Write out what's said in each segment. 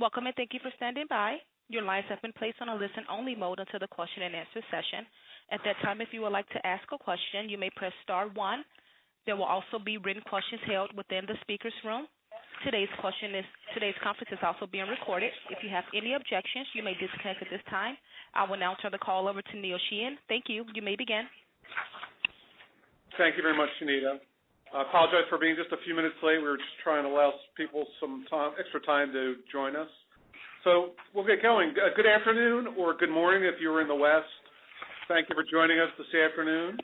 Welcome and thank you for standing by. Your lines have been placed on a listen-only mode until the question and answer session. At that time, if you would like to ask a question, you may press star one. There will also be written questions held within the speaker's room. Today's conference is also being recorded. If you have any objections, you may disconnect at this time. I will now turn the call over to Neil Sheehan. Thank you. You may begin. Thank you very much, Shanita. I apologize for being just a few minutes late. We were just trying to allow people some extra time to join us. So we'll get going. Good afternoon or good morning if you're in the West. Thank you for joining us this afternoon.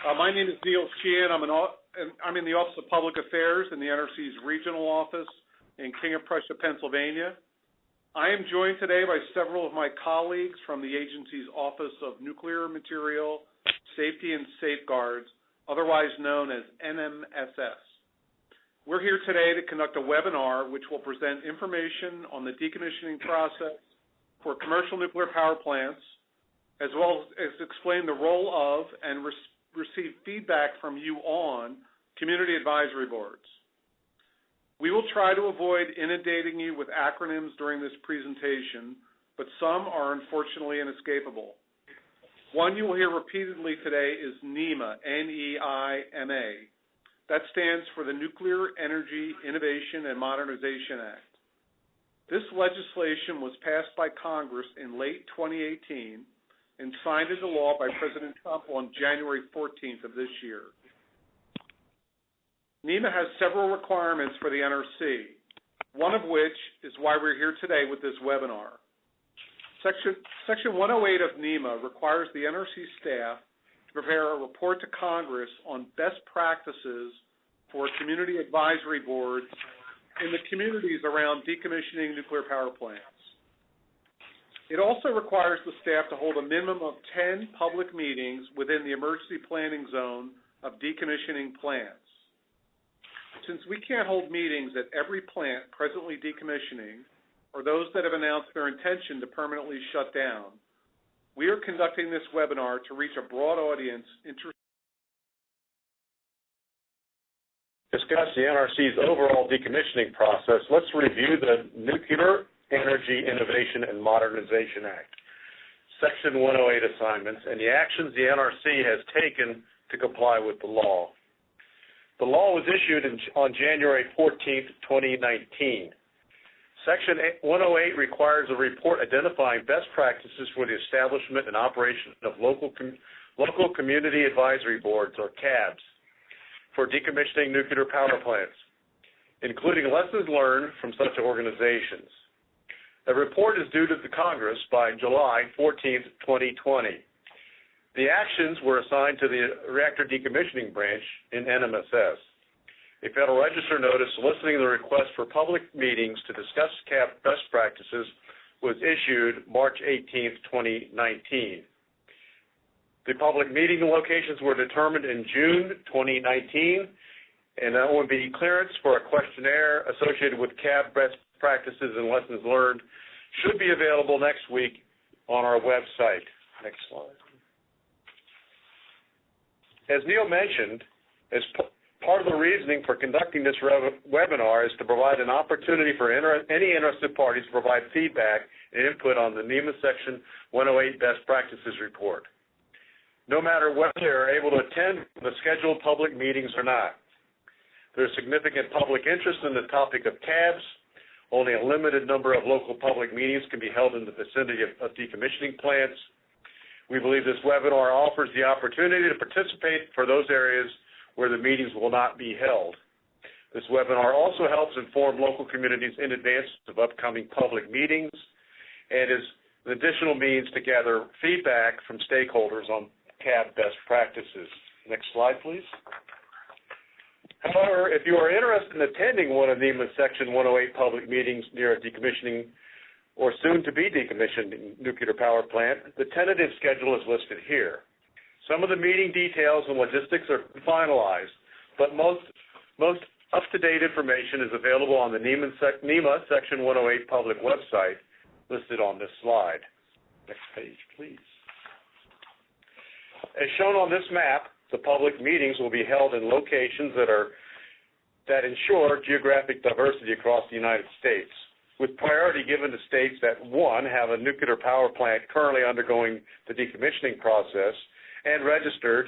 My name is Neil Sheehan. I'm in the Office of Public Affairs in the NRC's regional office in King of Prussia, Pennsylvania. I am joined today by several of my colleagues from the agency's Office of Nuclear Material Safety and Safeguards, otherwise known as NMSS. We're here today to conduct a webinar which will present information on the decommissioning process for commercial nuclear power plants, as well as explain the role of and receive feedback from you on community advisory boards. We will try to avoid inundating you with acronyms during this presentation, but some are unfortunately inescapable. One you will hear repeatedly today is NEIMA, N-E-I-M-A. That stands for the Nuclear Energy Innovation and Modernization Act. This legislation was passed by Congress in late 2018 and signed into law by President Trump on January 14th of this year. NEMA has several requirements for the NRC, one of which is why we're here today with this webinar. Section 108 of NEMA requires the NRC staff to prepare a report to Congress on best practices for community advisory boards in the communities around decommissioning nuclear power plants. It also requires the staff to hold a minimum of 10 public meetings within the emergency planning zone of decommissioning plants. Since we can't hold meetings at every plant presently decommissioning, or those that have announced their intention to permanently shut down, we are conducting this webinar to reach a broad audience interested. Discuss the NRC's overall decommissioning process. Let's review the Nuclear Energy Innovation and Modernization Act, Section 108 assignments, and the actions the NRC has taken to comply with the law. The law was issued on January 14th, 2019. Section 108 requires a report identifying best practices for the establishment and operation of local community advisory boards, or CABs, for decommissioning nuclear power plants, including lessons learned from such organizations. A report is due to the Congress by July 14th, 2020. The actions were assigned to the Reactor Decommissioning Branch in NMSS. A Federal Register notice soliciting the request for public meetings to discuss CAB best practices was issued March 18th, 2019. The public meeting locations were determined in June 2019, and OMB clearance for a questionnaire associated with CAB best practices and lessons learned should be available next week on our website. Next slide. As Neil mentioned, as part of the reasoning for conducting this webinar is to provide an opportunity for any interested parties to provide feedback and input on the NEMA Section 108 Best Practices Report, no matter whether they are able to attend the scheduled public meetings or not. There is significant public interest in the topic of CABs. Only a limited number of local public meetings can be held in the vicinity of decommissioning plants. We believe this webinar offers the opportunity to participate for those areas where the meetings will not be held. This webinar also helps inform local communities in advance of upcoming public meetings and is an additional means to gather feedback from stakeholders on CAB best practices. Next slide, please. However, if you are interested in attending one of NEMA's Section 108 public meetings near a decommissioning or soon-to-be decommissioned nuclear power plant, the tentative schedule is listed here. Some of the meeting details and logistics are finalized, but most up-to-date information is available on the NEMA Section 108 public website listed on this slide. Next page, please. As shown on this map, the public meetings will be held in locations that ensure geographic diversity across the United States. with priority given to states that, one, have a nuclear power plant currently undergoing the decommissioning process and registered,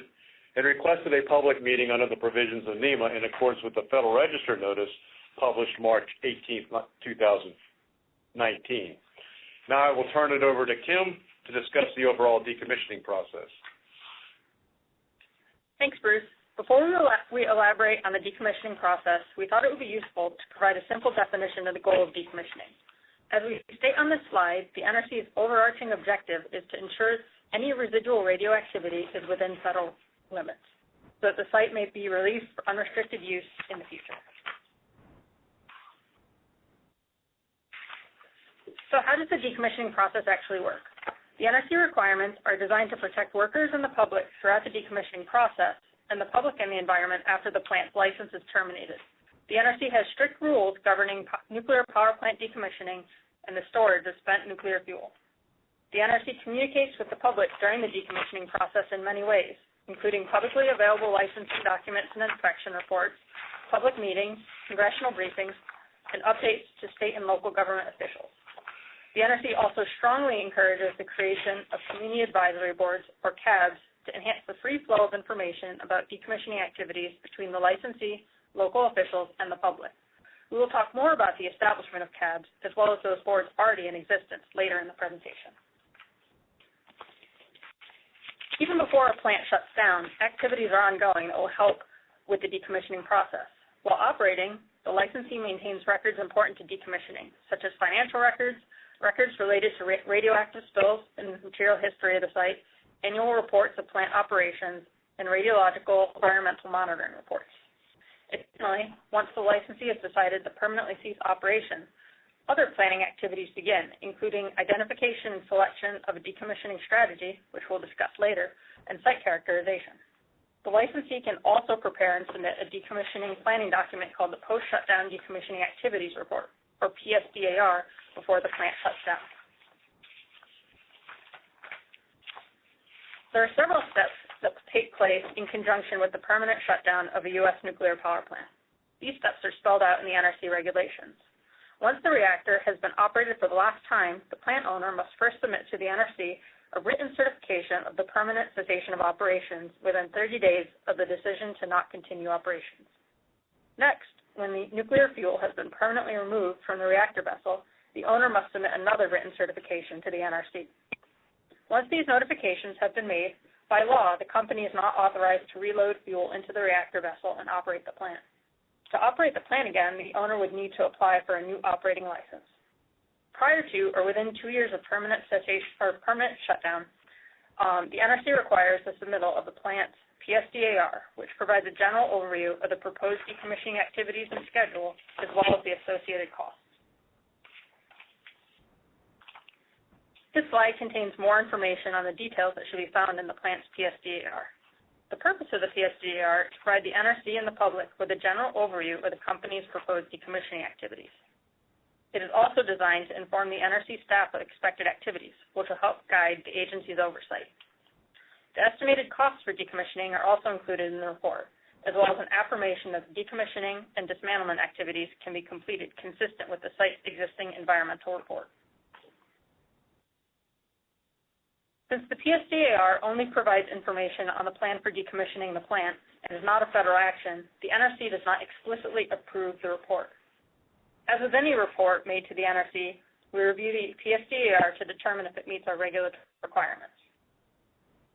and requested a public meeting under the provisions of NEMA in accordance with the Federal Register notice published March 18, 2019. Now I will turn it over to Kim to discuss the overall decommissioning process. Thanks, Bruce. Before we elaborate on the decommissioning process, we thought it would be useful to provide a simple definition of the goal of decommissioning. As we state on this slide, the NRC's overarching objective is to ensure any residual radioactivity is within federal limits, so that the site may be released for unrestricted use in the future. So how does the decommissioning process actually work? The NRC requirements are designed to protect workers and the public throughout the decommissioning process, and the public and the environment after the plant's license is terminated. The NRC has strict rules governing nuclear power plant decommissioning and the storage of spent nuclear fuel. The NRC communicates with the public during the decommissioning process in many ways, including publicly available licensing documents and inspection reports, public meetings, congressional briefings, and updates to state and local government officials. The NRC also strongly encourages the creation of community advisory boards, or CABs, to enhance the free flow of information about decommissioning activities between the licensee, local officials, and the public. We will talk more about the establishment of CABs, as well as those boards already in existence, later in the presentation. Even before a plant shuts down, activities are ongoing that will help with the decommissioning process. While operating, the licensee maintains records important to decommissioning, such as financial records, records related to radioactive spills and material history of the site, annual reports of plant operations, and radiological environmental monitoring reports. Additionally, once the licensee has decided to permanently cease operations, other planning activities begin, including identification and selection of a decommissioning strategy, which we'll discuss later, and site characterization. The licensee can also prepare and submit a decommissioning planning document called the Post-Shutdown Decommissioning Activities Report, or PSDAR, before the plant shuts down. There are several steps that take place in conjunction with the permanent shutdown of a U.S. nuclear power plant. These steps are spelled out in the NRC regulations. Once the reactor has been operated for the last time, the plant owner must first submit to the NRC a written certification of the permanent cessation of operations within 30 days of the decision to not continue operations. Next, when the nuclear fuel has been permanently removed from the reactor vessel, the owner must submit another written certification to the NRC. Once these notifications have been made, by law, the company is not authorized to reload fuel into the reactor vessel and operate the plant. To operate the plant again, the owner would need to apply for a new operating license. Prior to or within 2 years of permanent cessation or permanent shutdown, the NRC requires the submittal of the plant's PSDAR, which provides a general overview of the proposed decommissioning activities and schedule, as well as the associated costs. This slide contains more information on the details that should be found in the plant's PSDAR. The purpose of the PSDAR is to provide the NRC and the public with a general overview of the company's proposed decommissioning activities. It is also designed to inform the NRC staff of expected activities, which will help guide the agency's oversight. The estimated costs for decommissioning are also included in the report, as well as an affirmation that decommissioning and dismantlement activities can be completed consistent with the site's existing environmental report. Since the PSDAR only provides information on the plan for decommissioning the plant and is not a federal action, the NRC does not explicitly approve the report. As with any report made to the NRC, we review the PSDAR to determine if it meets our regulatory requirements.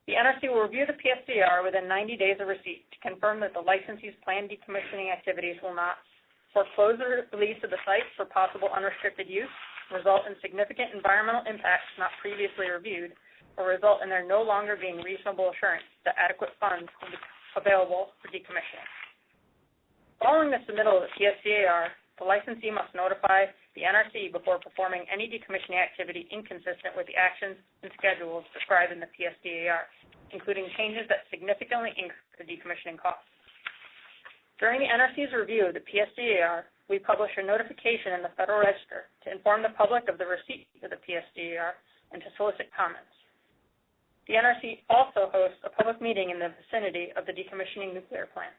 The NRC will review the PSDAR within 90 days of receipt to confirm that the licensee's planned decommissioning activities will not foreclose the release of the site for possible unrestricted use, result in significant environmental impacts not previously reviewed, or result in there no longer being reasonable assurance that adequate funds will be available for decommissioning. Following the submittal of the PSDAR, the licensee must notify the NRC before performing any decommissioning activity inconsistent with the actions and schedules described in the PSDAR, including changes that significantly increase the decommissioning costs. During the NRC's review of the PSDAR, we publish a notification in the Federal Register to inform the public of the receipt of the PSDAR and to solicit comments. The NRC also hosts a public meeting in the vicinity of the decommissioning nuclear plant,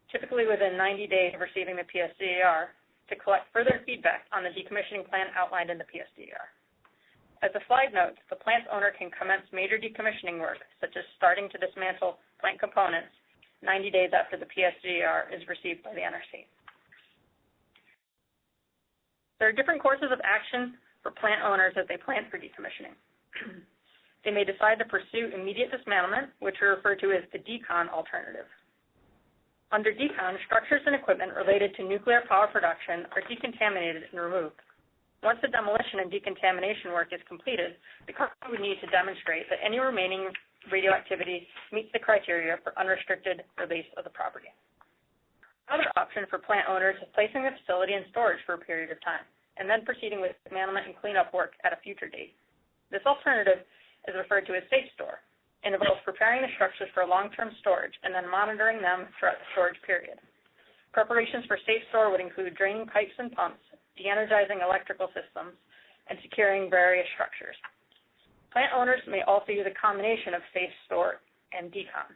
typically within 90 days of receiving the PSDAR, to to collect further feedback on the decommissioning plan outlined in the PSDR. As the slide notes, the plant's owner can commence major decommissioning work, such as starting to dismantle plant components 90 days after the PSDR is received by the NRC. There are different courses of action for plant owners as they plan for decommissioning. They may decide to pursue immediate dismantlement, which we refer to as the decon alternative. Under decon, structures and equipment related to nuclear power production are decontaminated and removed. Once the demolition and decontamination work is completed, the company would need to demonstrate that any remaining radioactivity meets the criteria for unrestricted release of the property. Another option for plant owners is placing the facility in storage for a period of time, and then proceeding with dismantlement and cleanup work at a future date. This alternative is referred to as safe store and involves preparing the structures for long-term storage and then monitoring them throughout the storage period. Preparations for safe store would include draining pipes and pumps, de-energizing electrical systems, and securing various structures. Plant owners may also use a combination of safe store and decon.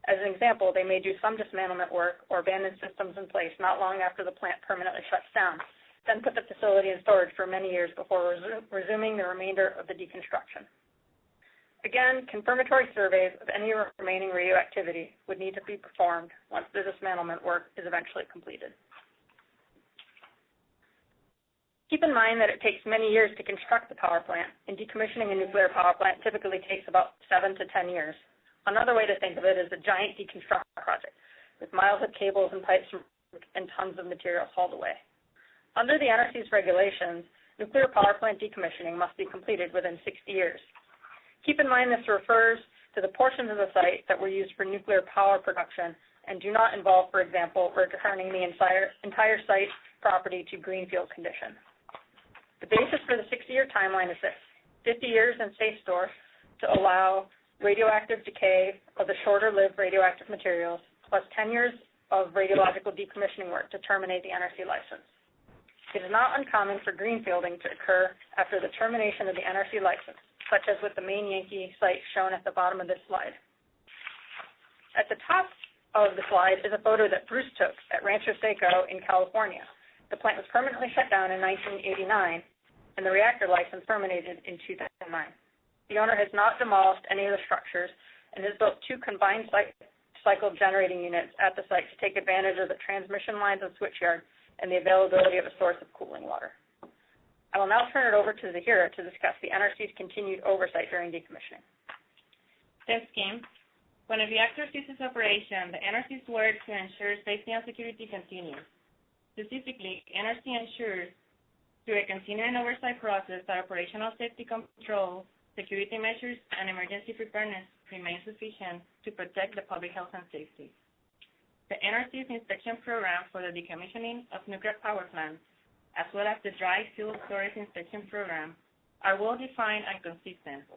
As an example, they may do some dismantlement work or abandon systems in place not long after the plant permanently shuts down, then put the facility in storage for many years before resuming the remainder of the deconstruction. Again, confirmatory surveys of any remaining radioactivity would need to be performed once the dismantlement work is eventually completed. Keep in mind that it takes many years to construct the power plant, and decommissioning a nuclear power plant typically takes about 7 to 10 years. Another way to think of it is a giant deconstruction project with miles of cables and pipes and tons of materials hauled away. Under the NRC's regulations, nuclear power plant decommissioning must be completed within 60 years. Keep in mind this refers to the portions of the site that were used for nuclear power production and do not involve, for example, returning the entire site property to greenfield condition. The basis for the 60-year timeline is this: 50 years in safe store to allow radioactive decay of the shorter-lived radioactive materials, plus 10 years of radiological decommissioning work to terminate the NRC license. It is not uncommon for greenfielding to occur after the termination of the NRC license, such as with the main Yankee site shown at the bottom of this slide. At the top of the slide is a photo that Bruce took at Rancho Seco in California. The plant was permanently shut down in 1989, and the reactor license terminated in 2009. The owner has not demolished any of the structures and has built 2 combined cycle generating units at the site to take advantage of the transmission lines and switchyard and the availability of a source of cooling water. I will now turn it over to Zahira to discuss the NRC's continued oversight during decommissioning. Thanks, Kim. When a reactor ceases operation, the NRC's work to ensure safety and security continues. Specifically, NRC ensures through a continuing oversight process that operational safety control, security measures, and emergency preparedness remain sufficient to protect the public health and safety. The NRC's inspection program for the decommissioning of nuclear power plants, as well as the dry fuel storage inspection program, are well-defined and consistent.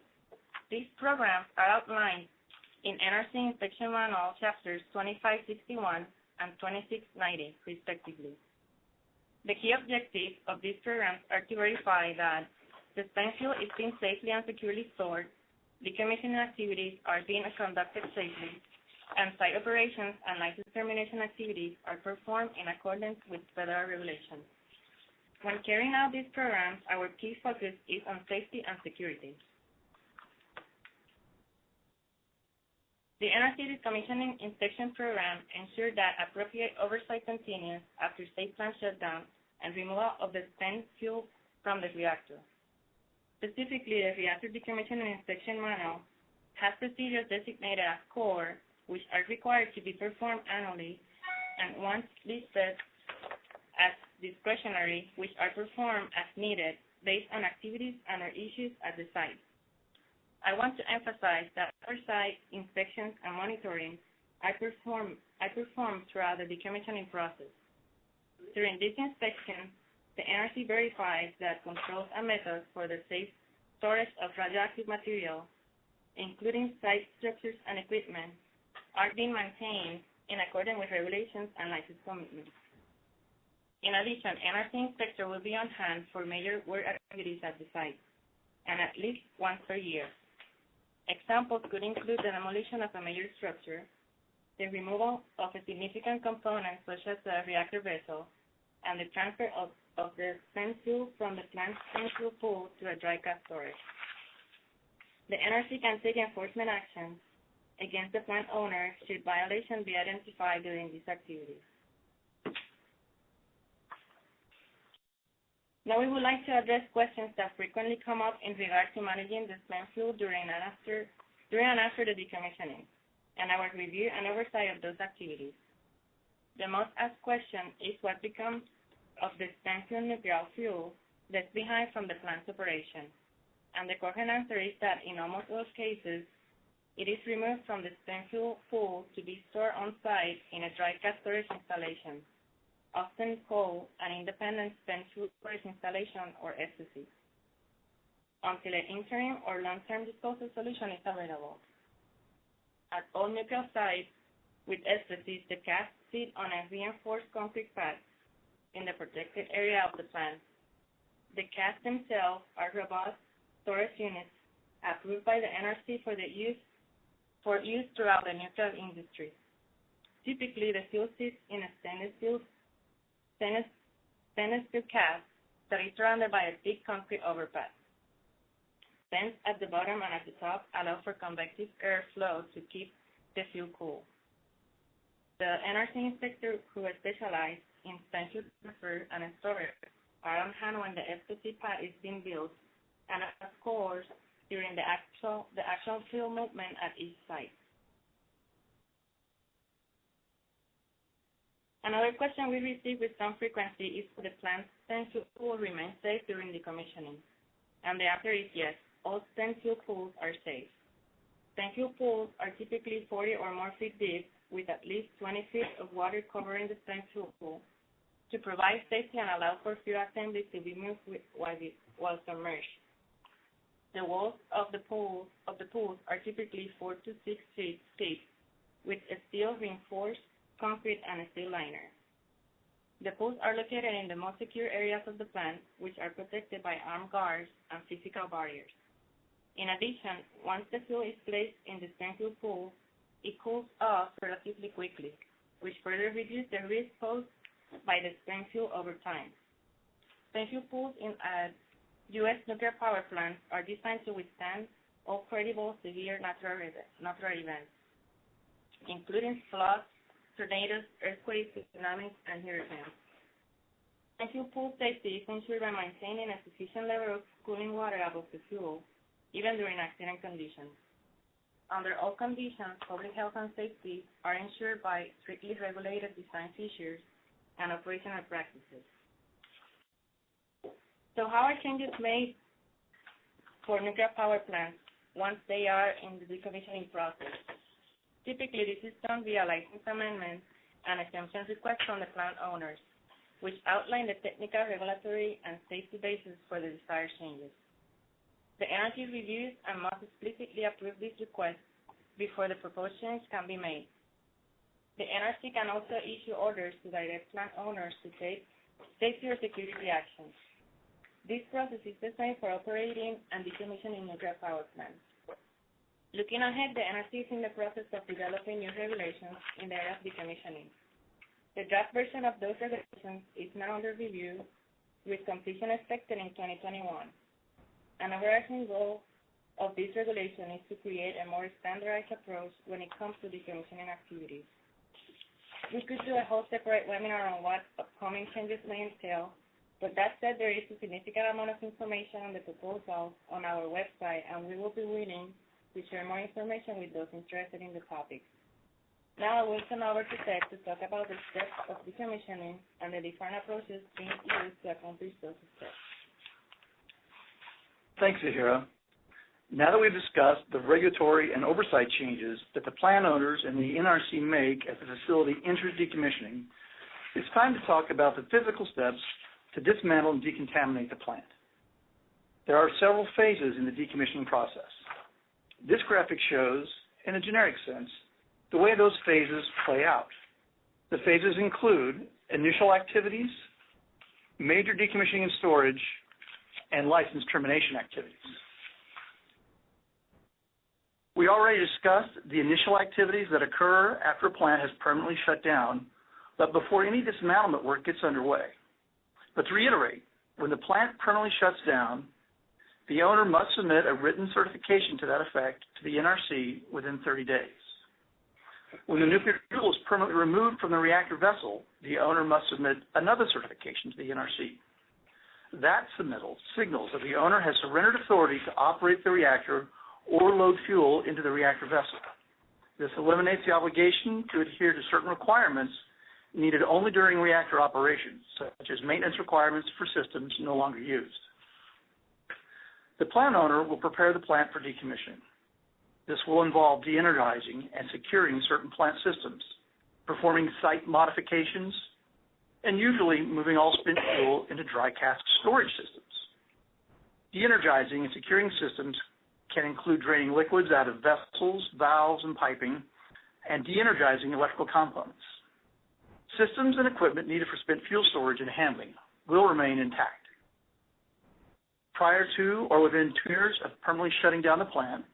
These programs are outlined in NRC Inspection Manual Chapters 2561 and 2690, respectively. The key objectives of these programs are to verify that the spent fuel is being safely and securely stored, decommissioning activities are being conducted safely, and site operations and license termination activities are performed in accordance with federal regulations. When carrying out these programs, our key focus is on safety and security. The NRC Decommissioning Inspection Program ensures that appropriate oversight continues after safe plant shutdown and removal of the spent fuel from the reactor. Specifically, the Reactor Decommissioning Inspection Manual has procedures designated as core, which are required to be performed annually, and ones listed as discretionary, which are performed as needed based on activities and or issues at the site. I want to emphasize that oversight, inspections, and monitoring I perform throughout the decommissioning process. During this inspection, the NRC verifies that controls and methods for the safe storage of radioactive material, including site structures and equipment, are being maintained in accordance with regulations and license commitments. In addition, NRC inspector will be on hand for major work activities at the site, and at least once per year. Examples could include the demolition of a major structure, the removal of a significant component such as the reactor vessel, and the transfer of the spent fuel from the plant's spent fuel pool to a dry gas storage. The NRC can take enforcement actions against the plant owner should violations be identified during these activities. Now we would like to address questions that frequently come up in regard to managing the spent fuel during and after the decommissioning, and our review and oversight of those activities. The most asked question is what becomes of the spent fuel nuclear fuel left behind from the plant's operation, and the correct answer is that in almost all cases, it is removed from the spent fuel pool to be stored on site in a dry gas storage installation, often called an independent spent fuel storage installation, or SSE, until an interim or long-term disposal solution is available. At all nuclear sites with SSEs, the gas sit on a reinforced concrete pad in the protected area of the plant. The casks themselves are robust storage units approved by the NRC for use throughout the nuclear industry. Typically, the fuel sits in a stainless steel cask that is surrounded by a thick concrete overpad. Vents at the bottom and at the top allow for convective air flow to keep the fuel cool. The NRC inspector who specializes in spent fuel transfer and storage are on hand when the SSE pad is being built and of course during the actual fuel movement at each site. Another question we receive with some frequency is if the plant's spent fuel pool remain safe during decommissioning, and the answer is yes. All spent fuel pools are safe. Spent fuel pools are typically 40 or more feet deep, with at least 20 feet of water covering the spent fuel pool to provide safety and allow for fuel assembly to be moved while submerged. The walls of the pools are typically 4 to 6 feet thick, with a steel reinforced concrete and a steel liner. The pools are located in the most secure areas of the plant, which are protected by armed guards and physical barriers. In addition, once the fuel is placed in the spent fuel pool, it cools off relatively quickly, which further reduces the risk posed by the spent fuel over time. Spent fuel pools in U.S. nuclear power plants are designed to withstand all credible severe natural events, including floods, tornadoes, earthquakes, tsunamis, and hurricanes. Spent fuel pool safety is ensured by maintaining a sufficient level of cooling water above the fuel, even during accident conditions. Under all conditions, public health and safety are ensured by strictly regulated design features and operational practices. So how are changes made for nuclear power plants once they are in the decommissioning process? Typically, this is done via license amendments and exemption requests from the plant owners, which outline the technical, regulatory, and safety basis for the desired changes. The NRC reviews and must explicitly approve these requests before the proposed change can be made. The NRC can also issue orders to direct plant owners to take safety or security actions. This process is the same for operating and decommissioning nuclear power plants. Looking ahead, the NRC is in the process of developing new regulations in the area of decommissioning. The draft version of those regulations is now under review, with completion expected in 2021. An overarching goal of this regulation is to create a more standardized approach when it comes to decommissioning activities. We could do a whole separate webinar on what upcoming changes may entail, but that said, there is a significant amount of information on the proposal on our website, and we will be willing to share more information with those interested in the topic. Now I will turn over to Ted to talk about the steps of decommissioning and the different approaches being used to accomplish those steps. Thanks, Zahira. Now that we've discussed the regulatory and oversight changes that the plant owners and the NRC make as the facility enters decommissioning, it's time to talk about the physical steps to dismantle and decontaminate the plant. There are several phases in the decommissioning process. This graphic shows, in a generic sense, the way those phases play out. The phases include initial activities, major decommissioning and storage, and license termination activities. We already discussed the initial activities that occur after a plant has permanently shut down, but before any dismantlement work gets underway. But to reiterate, when the plant permanently shuts down, the owner must submit a written certification to that effect to the NRC within 30 days. When the nuclear fuel is permanently removed from the reactor vessel, the owner must submit another certification to the NRC. That submittal signals that the owner has surrendered authority to operate the reactor or load fuel into the reactor vessel. This eliminates the obligation to adhere to certain requirements needed only during reactor operations, such as maintenance requirements for systems no longer used. The plant owner will prepare the plant for decommissioning. This will involve de-energizing and securing certain plant systems, performing site modifications, and usually moving all spent fuel into dry cask storage systems. De-energizing and securing systems can include draining liquids out of vessels, valves, and piping, and de-energizing electrical components. Systems and equipment needed for spent fuel storage and handling will remain intact. Prior to or within 2 years of permanently shutting down the plant,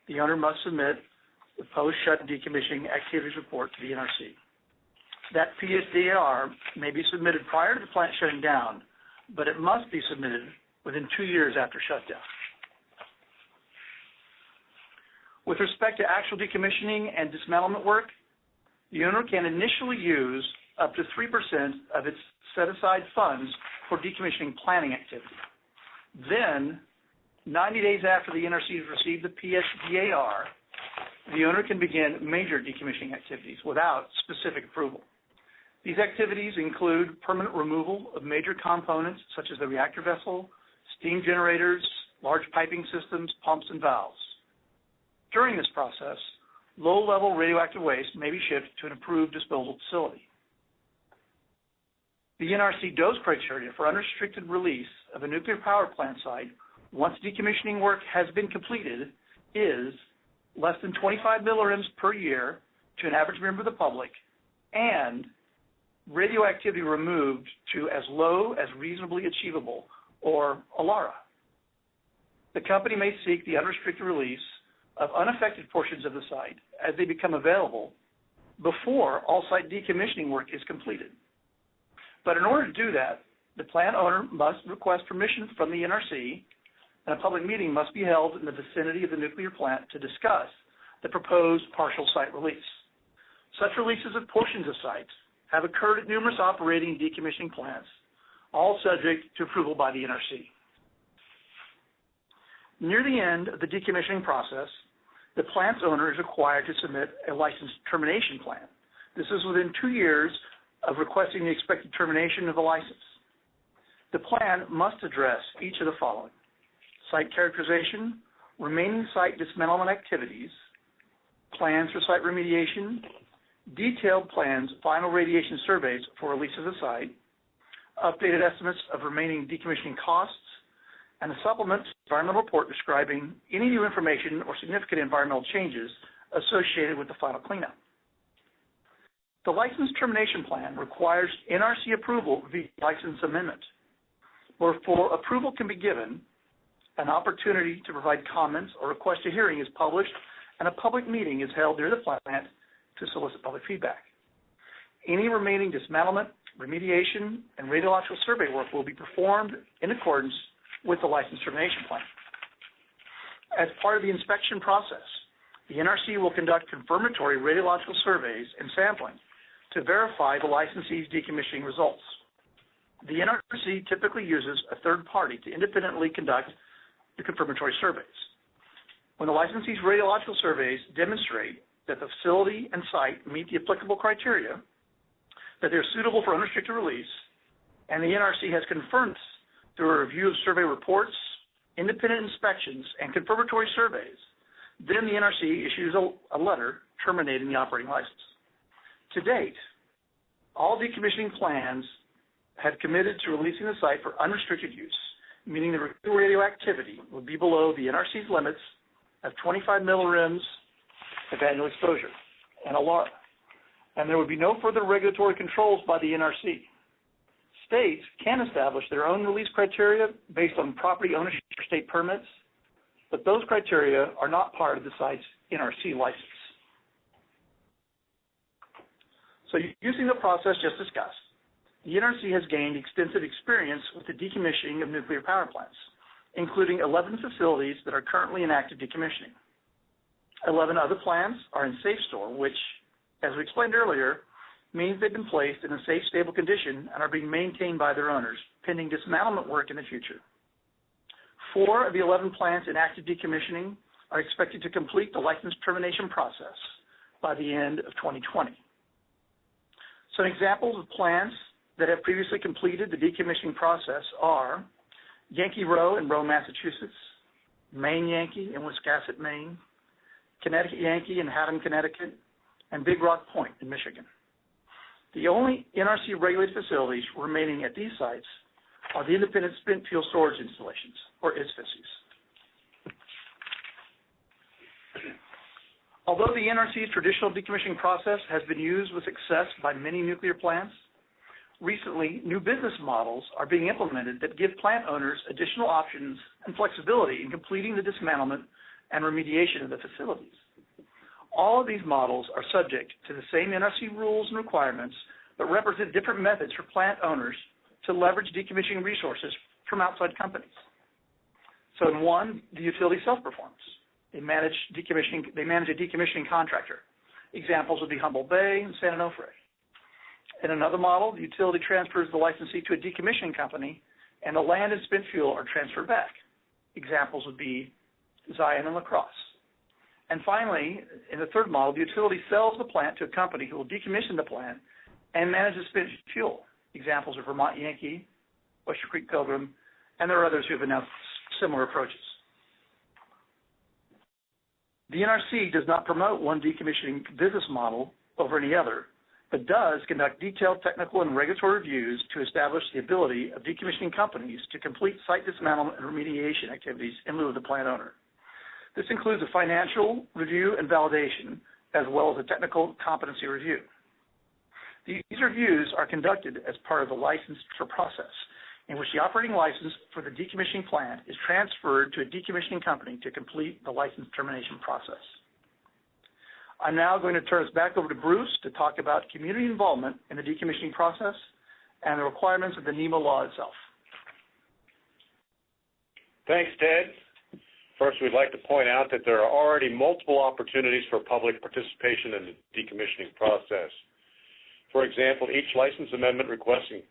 the owner must submit the post-shut decommissioning activities report to the NRC. That PSDAR may be submitted prior to the plant shutting down, but it must be submitted within 2 years after shutdown. With respect to actual decommissioning and dismantlement work, the owner can initially use up to 3% of its set-aside funds for decommissioning planning activity. Then, 90 days after the NRC has received the PSDAR, the owner can begin major decommissioning activities without specific approval. These activities include permanent removal of major components such as the reactor vessel, steam generators, large piping systems, pumps, and valves. During this process, low-level radioactive waste may be shipped to an approved disposal facility. The NRC dose criteria for unrestricted release of a nuclear power plant site once decommissioning work has been completed is less than 25 millirems per year to an average member of the public and radioactivity removed to as low as reasonably achievable, or ALARA. The company may seek the unrestricted release of unaffected portions of the site as they become available before all site decommissioning work is completed. But in order to do that, the plant owner must request permission from the NRC, and a public meeting must be held in the vicinity of the nuclear plant to discuss the proposed partial site release. Such releases of portions of sites have occurred at numerous operating decommissioning plants, all subject to approval by the NRC. Near the end of the decommissioning process, the plant's owner is required to submit a license termination plan. This is within 2 years of requesting the expected termination of the license. The plan must address each of the following: site characterization, remaining site dismantlement activities, plans for site remediation, detailed plans, final radiation surveys for release of the site, updated estimates of remaining decommissioning costs, and a supplement environmental report describing any new information or significant environmental changes associated with the final cleanup. The license termination plan requires NRC approval via license amendment. Before approval can be given, an opportunity to provide comments or request a hearing is published, and a public meeting is held near the plant to solicit public feedback. Any remaining dismantlement, remediation, and radiological survey work will be performed in accordance with the license termination plan. As part of the inspection process, the NRC will conduct confirmatory radiological surveys and sampling to verify the licensee's decommissioning results. The NRC typically uses a third party to independently conduct the confirmatory surveys. When the licensee's radiological surveys demonstrate that the facility and site meet the applicable criteria, that they're suitable for unrestricted release, and the NRC has confirmed this through a review of survey reports, independent inspections, and confirmatory surveys, then the NRC issues a letter terminating the operating license. To date, all decommissioning plans have committed to releasing the site for unrestricted use, meaning the radioactivity would be below the NRC's limits of 25 millirems of annual exposure and ALARA, and there would be no further regulatory controls by the NRC. States can establish their own release criteria based on property ownership or state permits, but those criteria are not part of the site's NRC license. So using the process just discussed, the NRC has gained extensive experience with the decommissioning of nuclear power plants, including 11 facilities that are currently in active decommissioning. 11 other plants are in safe store, which, as we explained earlier, means they've been placed in a safe, stable condition and are being maintained by their owners, pending dismantlement work in the future. 4 of the 11 plants in active decommissioning are expected to complete the license termination process by the end of 2020. Some examples of plants that have previously completed the decommissioning process are Yankee Row in Row, Massachusetts, Maine Yankee in Wiscasset, Maine, Connecticut Yankee in Haddam, Connecticut, and Big Rock Point in Michigan. The only NRC-regulated facilities remaining at these sites are the Independent Spent Fuel Storage Installations, or ISFISs. Although the NRC's traditional decommissioning process has been used with success by many nuclear plants, recently new business models are being implemented that give plant owners additional options and flexibility in completing the dismantlement and remediation of the facilities. All of these models are subject to the same NRC rules and requirements, but represent different methods for plant owners to leverage decommissioning resources from outside companies. So in one, the utility self-performs. They manage a decommissioning contractor. Examples would be Humboldt Bay and San Onofre. In another model, the utility transfers the licensee to a decommissioning company, and the land and spent fuel are transferred back. Examples would be Zion and La Crosse. And finally, in the third model, the utility sells the plant to a company who will decommission the plant and manage the spent fuel. Examples are Vermont Yankee, Oyster Creek Pilgrim, and there are others who have announced similar approaches. The NRC does not promote one decommissioning business model over any other, but does conduct detailed technical and regulatory reviews to establish the ability of decommissioning companies to complete site dismantlement and remediation activities in lieu of the plant owner. This includes a financial review and validation, as well as a technical competency review. These reviews are conducted as part of the license process, in which the operating license for the decommissioning plant is transferred to a decommissioning company to complete the license termination process. I'm now going to turn us back over to Bruce to talk about community involvement in the decommissioning process and the requirements of the NEMA law itself. Thanks, Ted. First, we'd like to point out that there are already multiple opportunities for public participation in the decommissioning process. For example, each license amendment requesting,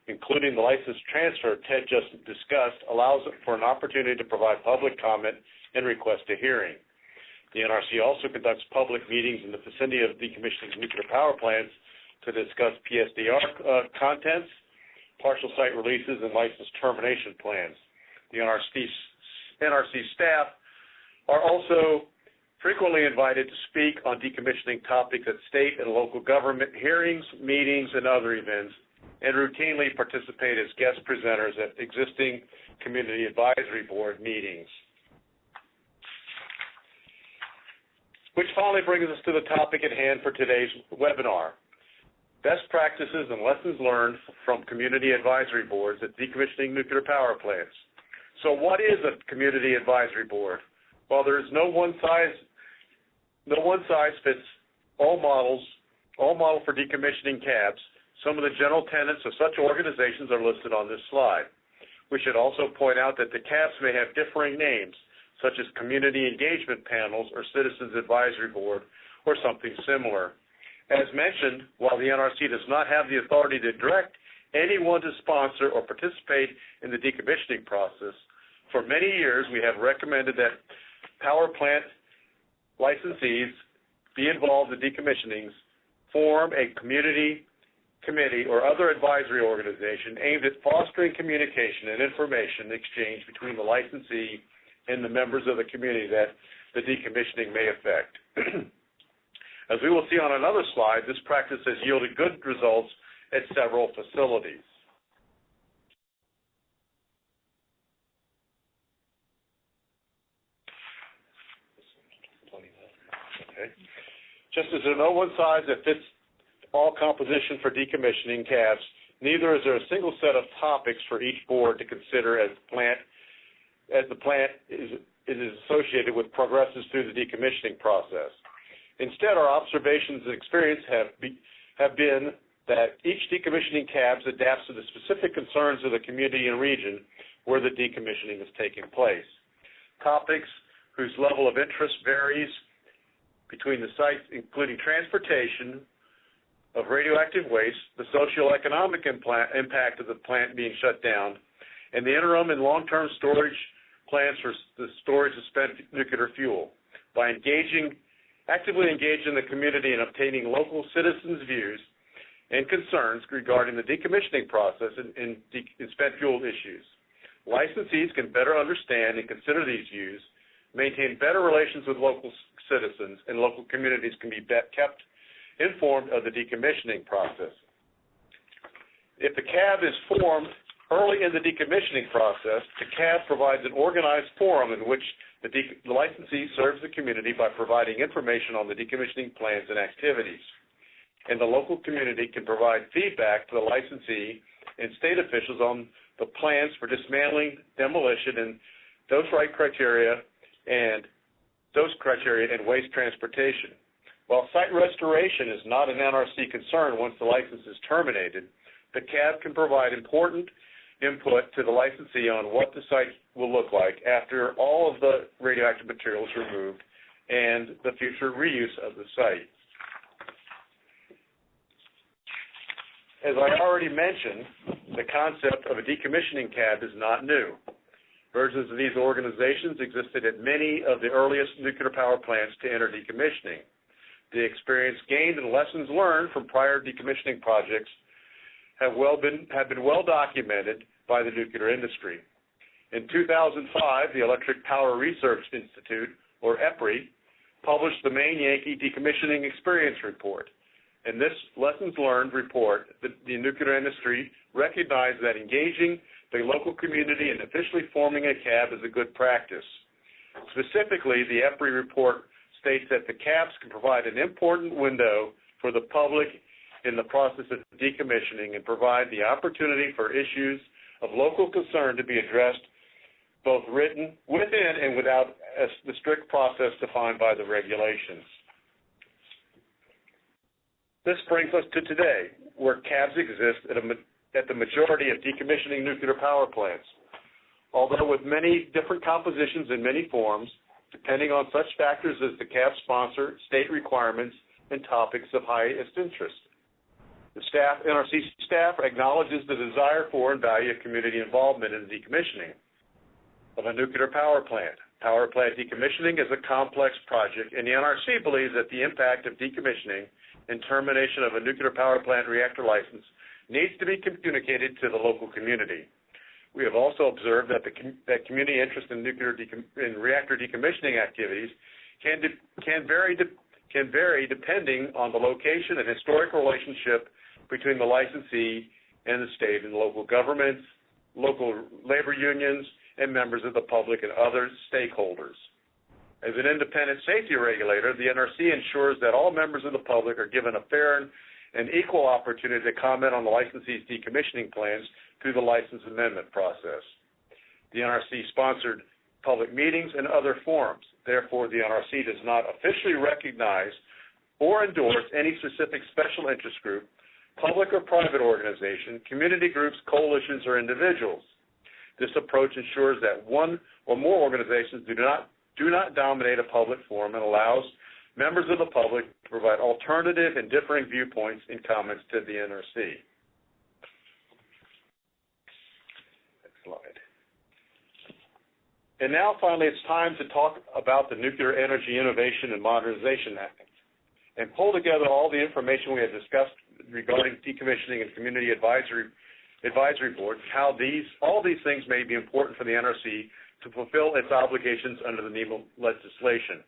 including the license transfer Ted just discussed, allows for an opportunity to provide public comment and request a hearing. The NRC also conducts public meetings in the vicinity of decommissioning nuclear power plants to discuss PSDR contents, partial site releases, and license termination plans. The NRC staff are also frequently invited to speak on decommissioning topics at state and local government hearings, meetings, and other events, and routinely participate as guest presenters at existing community advisory board meetings. Which finally brings us to the topic at hand for today's webinar: best practices and lessons learned from community advisory boards at decommissioning nuclear power plants. So what is a community advisory board? Well, there is no one size fits all model for decommissioning CABs. Some of the general tenets of such organizations are listed on this slide. We should also point out that the CABs may have differing names, such as Community Engagement Panels or Citizens Advisory Board or something similar. As mentioned, while the NRC does not have the authority to direct anyone to sponsor or participate in the decommissioning process, for many years we have recommended that power plant licensees be involved in decommissionings, form a community committee or other advisory organization aimed at fostering communication and information exchange between the licensee and the members of the community that the decommissioning may affect. As we will see on another slide, this practice has yielded good results at several facilities. Okay. Just as there's no one size that fits all composition for decommissioning CABs, neither is there a single set of topics for each board to consider as the plant is associated with progresses through the decommissioning process. Instead, our observations and experience have been that each decommissioning CABS adapts to the specific concerns of the community and region where the decommissioning is taking place. Topics whose level of interest varies between the sites, including transportation of radioactive waste, the socioeconomic impact of the plant being shut down, and the interim and long-term storage plans for the storage of spent nuclear fuel. By actively engaging the community in obtaining local citizens' views and concerns regarding the decommissioning process and spent fuel issues, licensees can better understand and consider these views, maintain better relations with local citizens, and local communities can be kept informed of the decommissioning process. If the CAB is formed early in the decommissioning process, the CAB provides an organized forum in which the licensee serves the community by providing information on the decommissioning plans and activities. And the local community can provide feedback to the licensee and state officials on the plans for dismantling, demolition, and dose criteria and waste transportation. While site restoration is not an NRC concern once the license is terminated, the CAB can provide important input to the licensee on what the site will look like after all of the radioactive material is removed and the future reuse of the site. As I already mentioned, the concept of a decommissioning CAB is not new. Versions of these organizations existed at many of the earliest nuclear power plants to enter decommissioning. The experience gained and lessons learned from prior decommissioning projects have been well documented by the nuclear industry. In 2005, the Electric Power Research Institute, or EPRI, published the Maine Yankee Decommissioning Experience Report. In this lessons learned report, the nuclear industry recognized that engaging the local community and officially forming a CAB is a good practice. Specifically, the EPRI report states that the CABs can provide an important window for the public in the process of decommissioning and provide the opportunity for issues of local concern to be addressed both within and without the strict process defined by the regulations. This brings us to today, where CABs exist at the majority of decommissioning nuclear power plants. Although with many different compositions in many forms, depending on such factors as the CAB sponsor, state requirements, and topics of highest interest. The NRC staff acknowledges the desire for and value of community involvement in the decommissioning of a nuclear power plant. Power plant decommissioning is a complex project, and the NRC believes that the impact of decommissioning and termination of a nuclear power plant reactor license needs to be communicated to the local community. We have also observed that community interest in reactor decommissioning activities can vary depending on the location and historical relationship between the licensee and the state and local governments, local labor unions, and members of the public and other stakeholders. As an independent safety regulator, the NRC ensures that all members of the public are given a fair and equal opportunity to comment on the licensee's decommissioning plans through the license amendment process. The NRC sponsored public meetings and other forums. Therefore, the NRC does not officially recognize or endorse any specific special interest group, public or private organization, community groups, coalitions, or individuals. This approach ensures that one or more organizations do not dominate a public forum and allows members of the public to provide alternative and differing viewpoints and comments to the NRC. Next slide. And now, finally, it's time to talk about the Nuclear Energy Innovation and Modernization Act and pull together all the information we had discussed regarding decommissioning and community advisory boards, how all these things may be important for the NRC to fulfill its obligations under the NEMA legislation.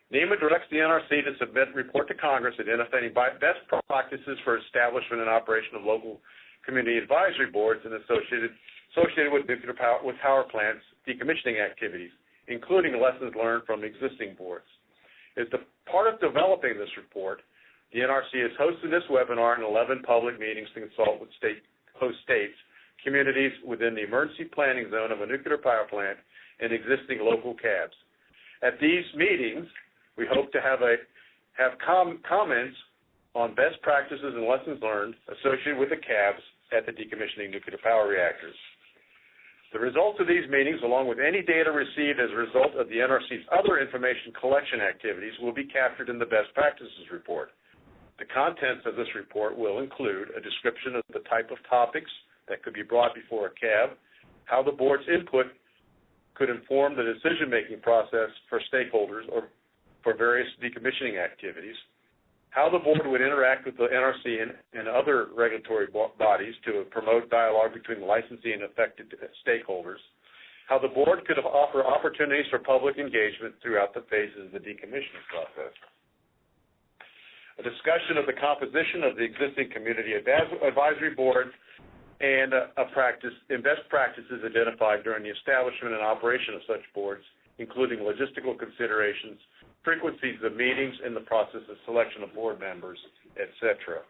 NEMA directs the NRC to submit a report to Congress identifying best practices for establishment and operation of local community advisory boards and associated with nuclear power plants decommissioning activities, including lessons learned from existing boards. As part of developing this report, the NRC has hosted this webinar and 11 public meetings to consult with host states, communities within the emergency planning zone of a nuclear power plant, and existing local CABs. At these meetings, we hope to have comments on best practices and lessons learned associated with the CABs at the decommissioning nuclear power reactors. The results of these meetings, along with any data received as a result of the NRC's other information collection activities, will be captured in the best practices report. The contents of this report will include a description of the type of topics that could be brought before a CAB, how the board's input could inform the decision-making process for stakeholders or for various decommissioning activities, how the board would interact with the NRC and other regulatory bodies to promote dialogue between the licensee and affected stakeholders, how the board could offer opportunities for public engagement throughout the phases of the decommissioning process, a discussion of the composition of the existing community advisory board, and best practices identified during the establishment and operation of such boards, including logistical considerations, frequencies of meetings in the process of selection of board members, etc.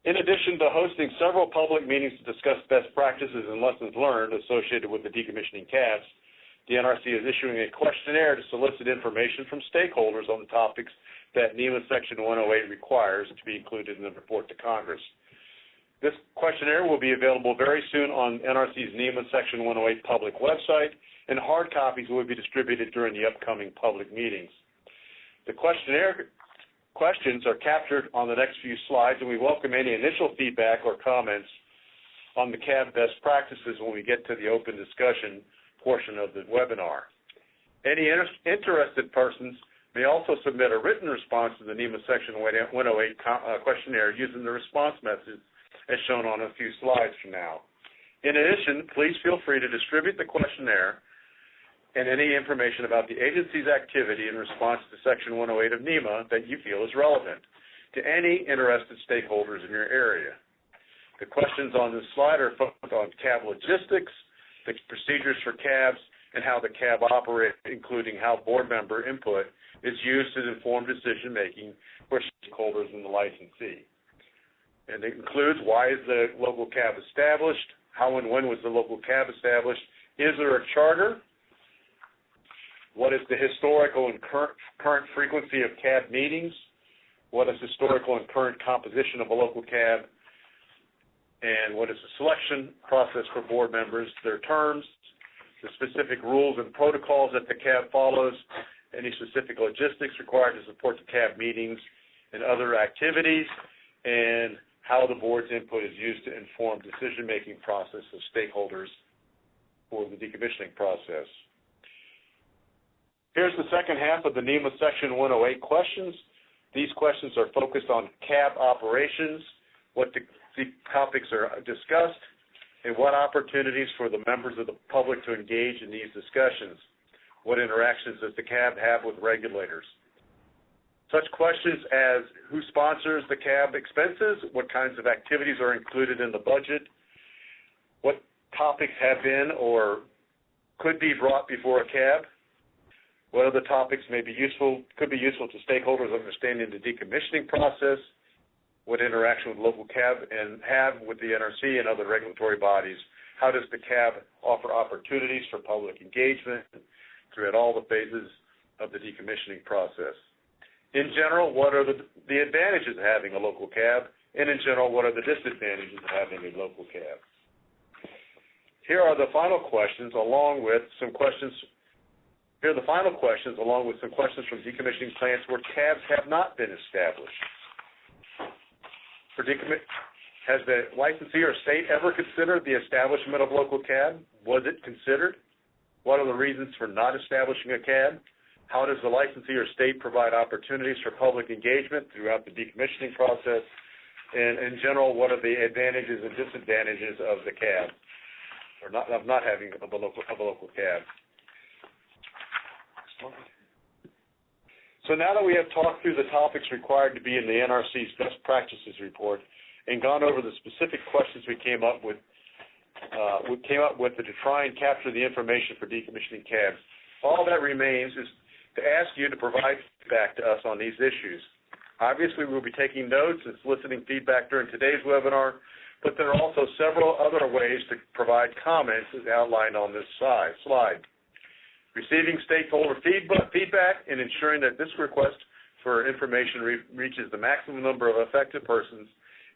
In addition to hosting several public meetings to discuss best practices and lessons learned associated with the decommissioning CABs, the NRC is issuing a questionnaire to solicit information from stakeholders on the topics that NEMA Section 108 requires to be included in the report to Congress. This questionnaire will be available very soon on NRC's NEMA Section 108 public website, and hard copies will be distributed during the upcoming public meetings. The questionnaire questions are captured on the next few slides, and we welcome any initial feedback or comments on the CAB best practices when we get to the open discussion portion of the webinar. Any interested persons may also submit a written response to the NEMA Section 108 questionnaire using the response methods as shown on a few slides from now. In addition, please feel free to distribute the questionnaire and any information about the agency's activity in response to Section 108 of NEMA that you feel is relevant to any interested stakeholders in your area. The questions on this slide are focused on CAB logistics, the procedures for CABs, and how the CAB operates, including how board member input is used to inform decision-making for stakeholders and the licensee. And it includes why is the local CAB established, how and when was the local CAB established, is there a charter, what is the historical and current frequency of CAB meetings, what is historical and current composition of a local CAB, and what is the selection process for board members, their terms, the specific rules and protocols that the CAB follows, any specific logistics required to support the CAB meetings and other activities, and how the board's input is used to inform decision-making process of stakeholders for the decommissioning process. Here's the second half of the NEMA Section 108 questions. These questions are focused on CAB operations, what the topics are discussed, and what opportunities for the members of the public to engage in these discussions. What interactions does the CAB have with regulators? Such questions as who sponsors the CAB expenses, what kinds of activities are included in the budget, what topics have been or could be brought before a CAB, what other topics could be useful to stakeholders understanding the decommissioning process, what interaction with local CAB and have with the NRC and other regulatory bodies, how does the CAB offer opportunities for public engagement throughout all the phases of the decommissioning process. In general, what are the advantages of having a local CAB, and in general, what are the disadvantages of having a local CAB? Here are the final questions along with some questions from decommissioning plants where CABs have not been established. Has the licensee or state ever considered the establishment of local CAB? Was it considered? What are the reasons for not establishing a CAB? How does the licensee or state provide opportunities for public engagement throughout the decommissioning process? And in general, what are the advantages and disadvantages of the CAB, or not having a local CAB? So now that we have talked through the topics required to be in the NRC's best practices report and gone over the specific questions we came up with to try and capture the information for decommissioning CABs, all that remains is to ask you to provide feedback to us on these issues. Obviously, we'll be taking notes and soliciting feedback during today's webinar, but there are also several other ways to provide comments as outlined on this slide. Receiving stakeholder feedback and ensuring that this request for information reaches the maximum number of affected persons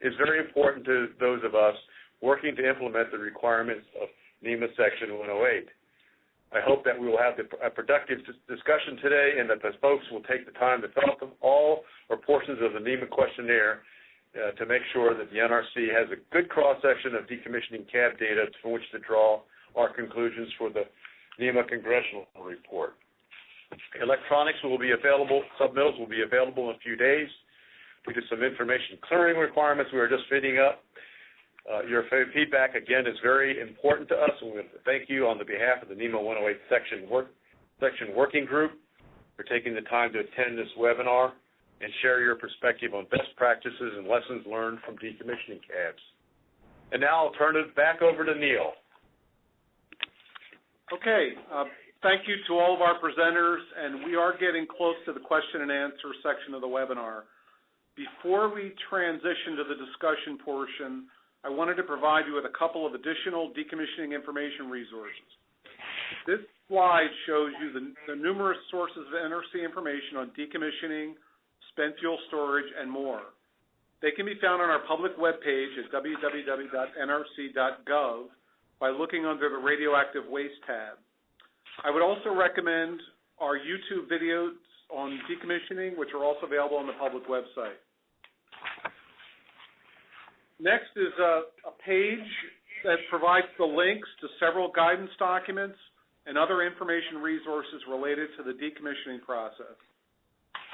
is very important to those of us working to implement the requirements of NEMA Section 108. I hope that we will have a productive discussion today and that the folks will take the time to fill out all or portions of the NEMA questionnaire to make sure that the NRC has a good cross-section of decommissioning CAB data from which to draw our conclusions for the NEMA Congressional Report. Electronics will be available, submittals will be available in a few days. Due to some information clearing requirements we are just fitting up. Your feedback, again, is very important to us, and we want to thank you on the behalf of the NEMA 108 Section Working Group for taking the time to attend this webinar and share your perspective on best practices and lessons learned from decommissioning CABs. And now I'll turn it back over to Neil. Okay. Thank you to all of our presenters, and we are getting close to the question and answer section of the webinar. Before we transition to the discussion portion, I wanted to provide you with a couple of additional decommissioning information resources. This slide shows you the numerous sources of NRC information on decommissioning, spent fuel storage, and more. They can be found on our public webpage at www.nrc.gov by looking under the Radioactive Waste tab. I would also recommend our YouTube videos on decommissioning, which are also available on the public website. Next is a page that provides the links to several guidance documents and other information resources related to the decommissioning process.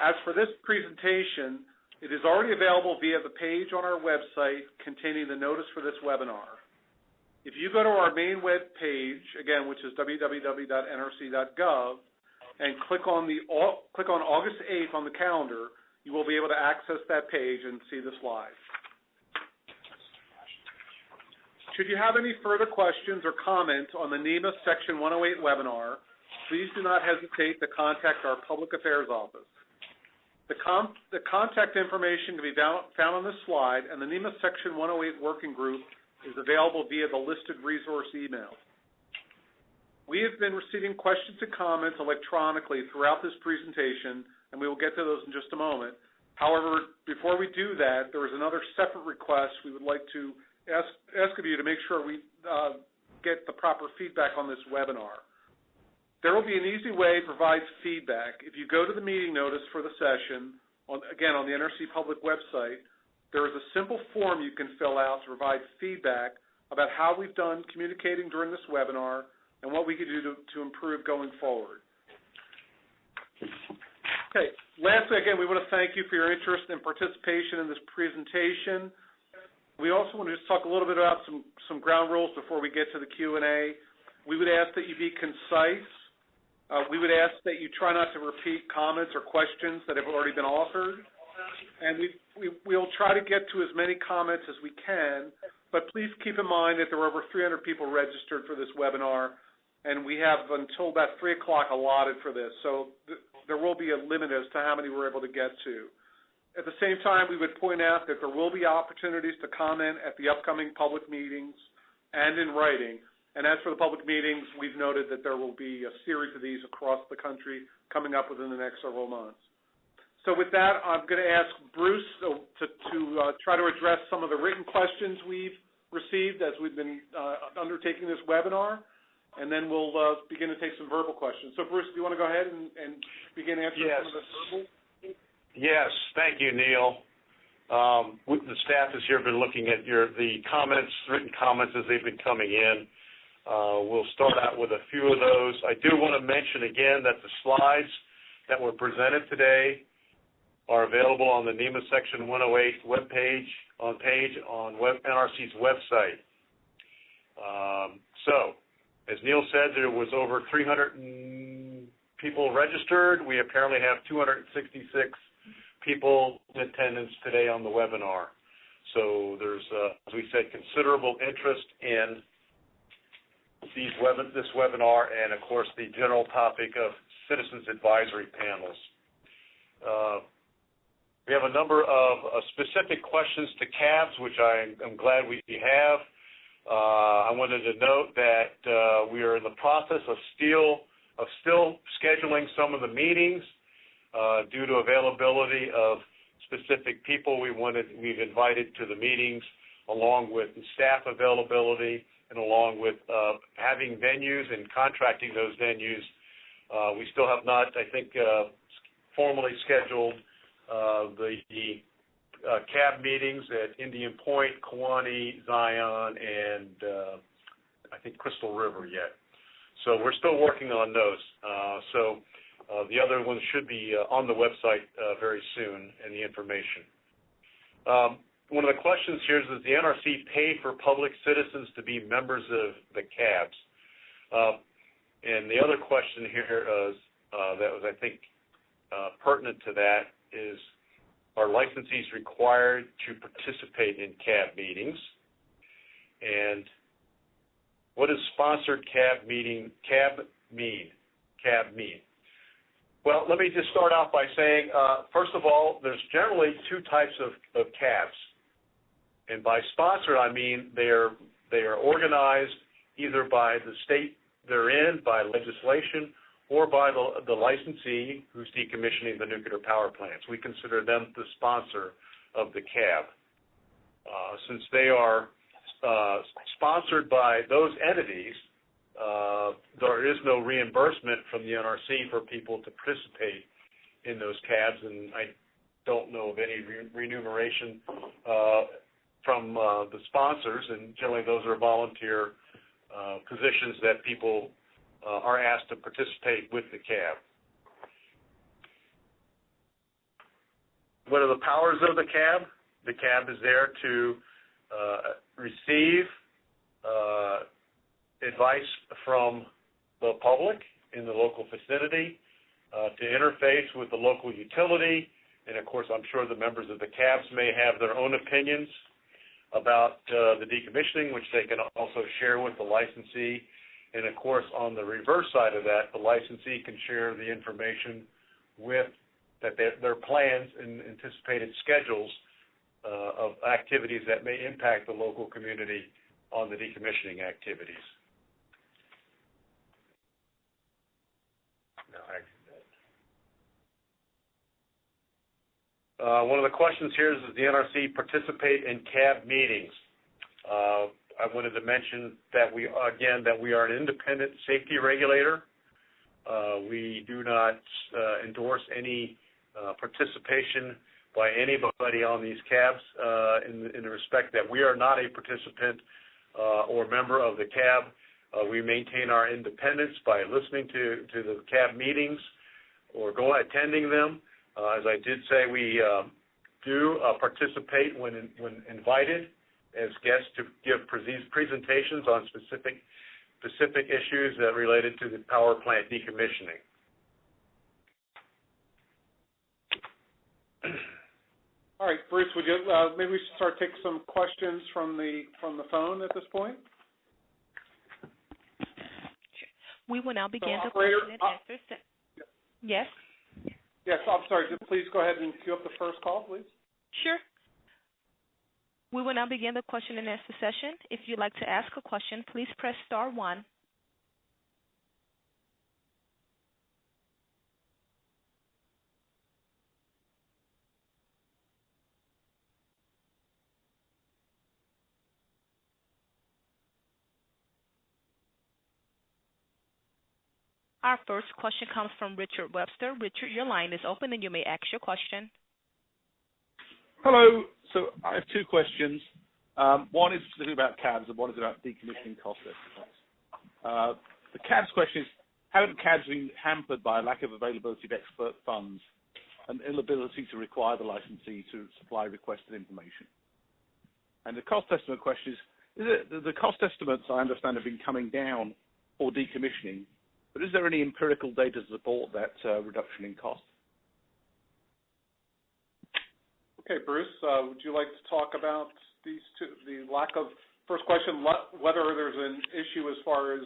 As for this presentation, it is already available via the page on our website containing the notice for this webinar. If you go to our main web page, again, which is www.nrc.gov, and click on August 8th on the calendar, you will be able to access that page and see the slides. Should you have any further questions or comments on the NEMA Section 108 webinar, please do not hesitate to contact our Public Affairs Office. The contact information can be found on this slide, and the NEMA Section 108 Working Group is available via the listed resource email. We have been receiving questions and comments electronically throughout this presentation, and we will get to those in just a moment. However, before we do that, there is another separate request we would like to ask of you to make sure we get the proper feedback on this webinar. There will be an easy way to provide feedback. If you go to the meeting notice for the session, again, on the NRC public website, there is a simple form you can fill out to provide feedback about how we've done communicating during this webinar and what we could do to improve going forward. Okay, lastly, again, we want to thank you for your interest and participation in this presentation. We also want to just talk a little bit about some ground rules before we get to the Q&A. We would ask that you be concise. We would ask that you try not to repeat comments or questions that have already been offered. And we'll try to get to as many comments as we can, but please keep in mind that there were over 300 people registered for this webinar, and we have until about 3 o'clock allotted for this. So there will be a limit as to how many we're able to get to. At the same time, we would point out that there will be opportunities to comment at the upcoming public meetings and in writing. And as for the public meetings, we've noted that there will be a series of these across the country coming up within the next several months. So with that, I'm going to ask Bruce to try to address some of the written questions we've received as we've been undertaking this webinar, and then we'll begin to take some verbal questions. So Bruce, do you want to go ahead and begin answering some of the verbal? Yes, thank you, Neil. The staff has here been looking at the comments, written comments as they've been coming in. We'll start out with a few of those. I do want to mention again that the slides that were presented today are available on the NEMA Section 108 webpage on NRC's website. So, as Neil said, there was over 300 people registered. We apparently have 266 people in attendance today on the webinar. So there's, as we said, considerable interest in this webinar and, of course, the general topic of citizens advisory panels. We have a number of specific questions to CABs, which I'm glad we have. I wanted to note that we are in the process of still scheduling some of the meetings. due to availability of specific people we've invited to the meetings, along with staff availability, and along with having venues and contracting those venues. We still have not, I think, formally scheduled the CAB meetings at Indian Point, Kewanee, Zion, and I think Crystal River yet. So we're still working on those. The other ones should be on the website very soon, and the information. One of the questions here is, does the NRC pay for public citizens to be members of the CABs? And the other question here is, that was, I think, pertinent to that is, are licensees required to participate in CAB meetings? And what does sponsored CAB mean? Well, let me just start off by saying, first of all, there's generally two types of CABs. And by sponsored, I mean they are organized either by the state they're in, by legislation, or by the licensee who's decommissioning the nuclear power plants. We consider them the sponsor of the CAB. Since they are sponsored by those entities, there is no reimbursement from the NRC for people to participate in those CABs, and I don't know of any remuneration from the sponsors, and generally those are volunteer positions that people are asked to participate with the CAB. What are the powers of the CAB? The CAB is there to receive advice from the public in the local vicinity, to interface with the local utility, and of course I'm sure the members of the CABs may have their own opinions about the decommissioning, which they can also share with the licensee. And of course, on the reverse side of that, the licensee can share the information with their plans and anticipated schedules of activities that may impact the local community on the decommissioning activities. One of the questions here is, does the NRC participate in CAB meetings? I wanted to mention that we are an independent safety regulator. We do not endorse any participation by anybody on these CABs in the respect that we are not a participant or member of the CAB. We maintain our independence by listening to the CAB meetings or attending them. As I did say, we do participate when invited as guests to give presentations on specific issues that related to the power plant decommissioning. All right, Bruce, would you maybe we should start taking some questions from the phone at this point? We will now begin the operator, question and answer session. Yes? Yes, I'm sorry. Please go ahead and queue up the first call, please. Sure. We will now begin the question and answer session. If you'd like to ask a question, please press star one. Our first question comes from Richard Webster. Richard, your line is open and you may ask your question. Hello. So I have two questions. One is specifically about CABs and one is about decommissioning cost estimates. The CABs question is, haven't CABs been hampered by a lack of availability of expert funds and inability to require the licensee to supply requested information? And the cost estimate question is the cost estimates, I understand, have been coming down for decommissioning, but is there any empirical data to support that reduction in cost? Okay, Bruce, would you like to talk about these two, the lack of, first question, whether there's an issue as far as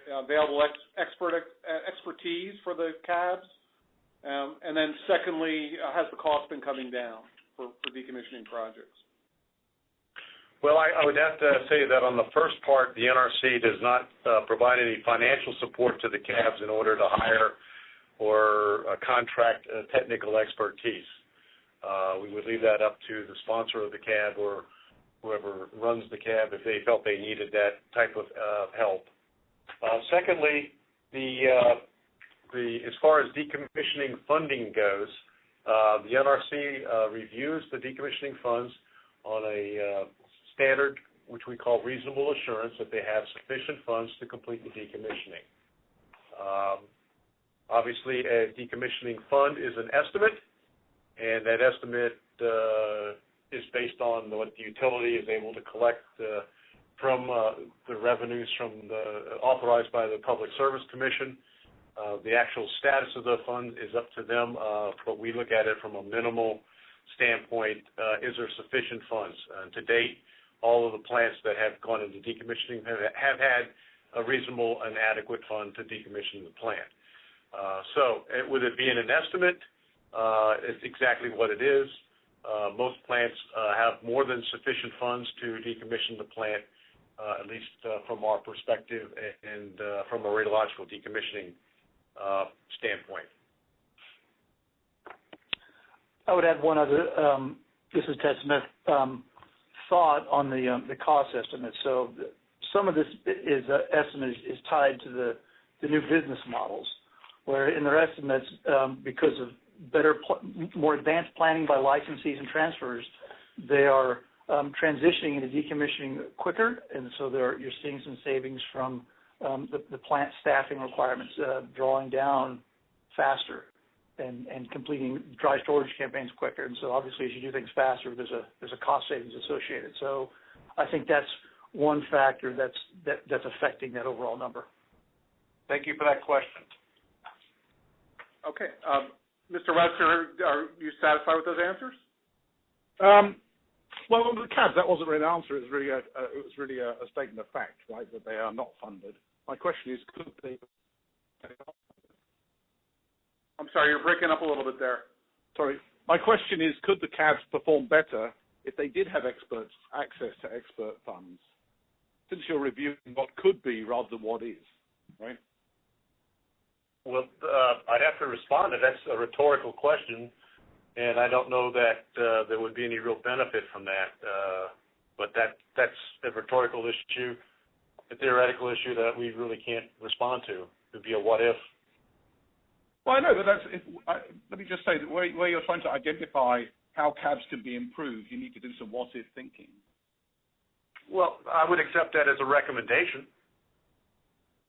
available expertise for the CABs, and then secondly, has the cost been coming down for decommissioning projects? Well, I would have to say that on the first part, the NRC does not provide any financial support to the CABs in order to hire or contract technical expertise. We would leave that up to the sponsor of the CAB or whoever runs the CAB if they felt they needed that type of help. Secondly, as far as decommissioning funding goes, the NRC reviews the decommissioning funds on a standard, which we call reasonable assurance, that they have sufficient funds to complete the decommissioning. Obviously, a decommissioning fund is an estimate, and that estimate is based on what the utility is able to collect from the revenues authorized by the Public Service Commission. The actual status of the fund is up to them, but we look at it from a minimal standpoint. Is there sufficient funds? To date, all of the plants that have gone into decommissioning have had a reasonable and adequate fund to decommission the plant. So with it being an estimate, it's exactly what it is. Most plants have more than sufficient funds to decommission the plant, at least from our perspective and from a radiological decommissioning standpoint. I would add one other, this is Ted Smith, thought on the cost estimate. So some of this estimate is tied to the new business models, where in their estimates, because of more advanced planning by licensees and transfers, they are transitioning into decommissioning quicker, and so you're seeing some savings from the plant staffing requirements, drawing down faster and completing dry storage campaigns quicker. And so obviously, as you do things faster, there's a cost savings associated. So I think that's one factor that's affecting that overall number. Thank you for that question. Okay. Mr. Webster, are you satisfied with those answers? Well, on the CABs, that wasn't really an answer. It was really a statement of fact, right, that they are not funded. My question is, could they? I'm sorry, you're breaking up a little bit there. Sorry. My question is, could the CABs perform better if they did have access to expert funds? Since you're reviewing what could be rather than what is, right? Well, I'd have to respond to that. That's a rhetorical question, and I don't know that there would be any real benefit from that. But that's a rhetorical issue, a theoretical issue that we really can't respond to. It would be a what if. Well, I know, but let me just say that where you're trying to identify how CABs can be improved, you need to do some what-if thinking. Well, I would accept that as a recommendation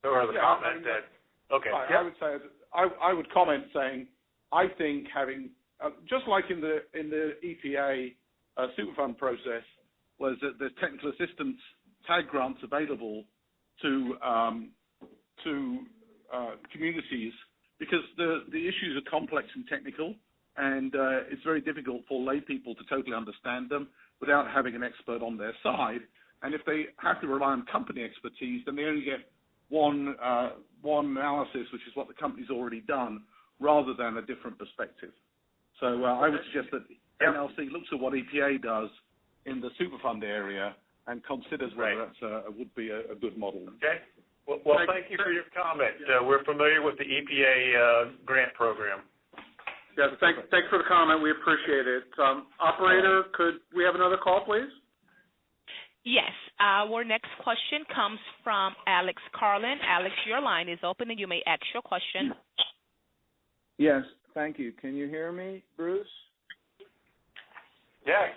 or the comment that, okay. I would say, I would comment saying, I think having, just like in the EPA Superfund process, was that there's technical assistance TAG grants available to communities, because the issues are complex and technical, and it's very difficult for lay people to totally understand them without having an expert on their side. And if they have to rely on company expertise, then they only get one analysis, which is what the company's already done, rather than a different perspective. So I would suggest that NLC looks at what EPA does in the Superfund area and considers whether that would be a good model. Okay. Well, thank you for your comment. We're familiar with the EPA grant program. Yes, thanks for the comment. We appreciate it. Operator, could we have another call, please? Yes. Our next question comes from Alex Carlin. Alex, your line is open, and you may ask your question. Yes, thank you. Can you hear me, Bruce? Yeah.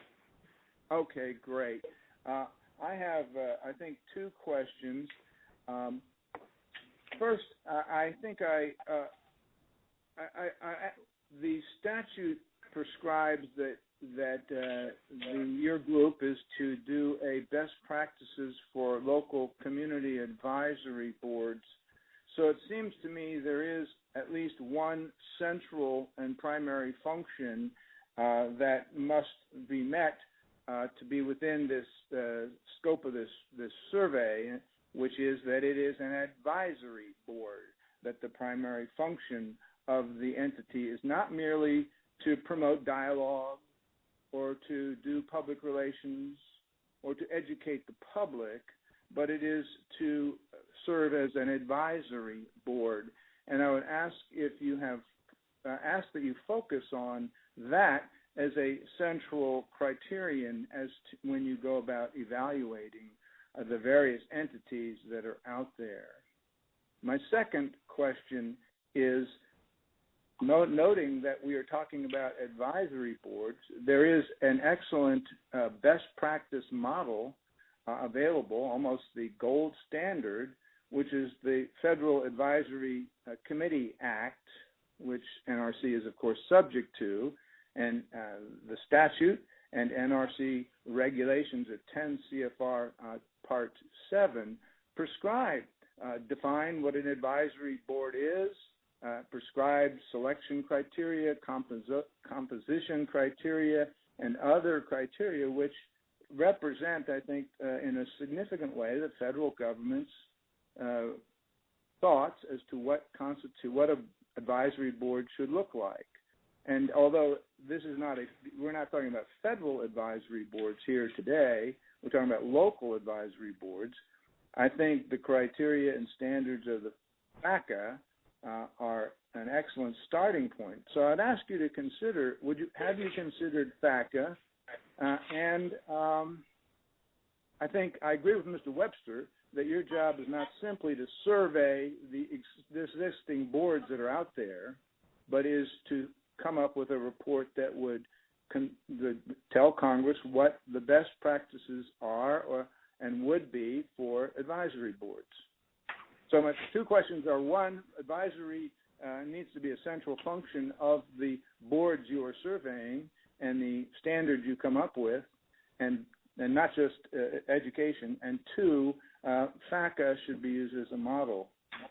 Okay, great. I have, I think, two questions. First, I think the statute prescribes that your group is to do a best practices for local community advisory boards. So it seems to me there is at least one central and primary function that must be met to be within this scope of this survey, which is that it is an advisory board, that the primary function of the entity is not merely to promote dialogue or to do public relations or to educate the public, but it is to serve as an advisory board. and I would ask if you have asked that you focus on that as a central criterion as to when you go about evaluating the various entities that are out there. My second question is, noting that we are talking about advisory boards, there is an excellent best practice model available, almost the gold standard, which is the Federal Advisory Committee Act, which NRC is, of course, subject to, and the statute and NRC regulations at 10 CFR Part 7 prescribe, define what an advisory board is, prescribe selection criteria, composition criteria, and other criteria which represent, I think, in a significant way, the federal government's thoughts as to what an advisory board should look like. And although we're not talking about federal advisory boards here today, we're talking about local advisory boards, I think the criteria and standards of the FACA are an excellent starting point. So I'd ask you to consider, have you considered FACA? And I think I agree with Mr. Webster that your job is not simply to survey the existing boards that are out there, but is to come up with a report that would tell Congress what the best practices are and would be for advisory boards. So my two questions are, one, advisory needs to be a central function of the boards you are surveying and the standards you come up with, and not just education. And two, FACA should be used as a model.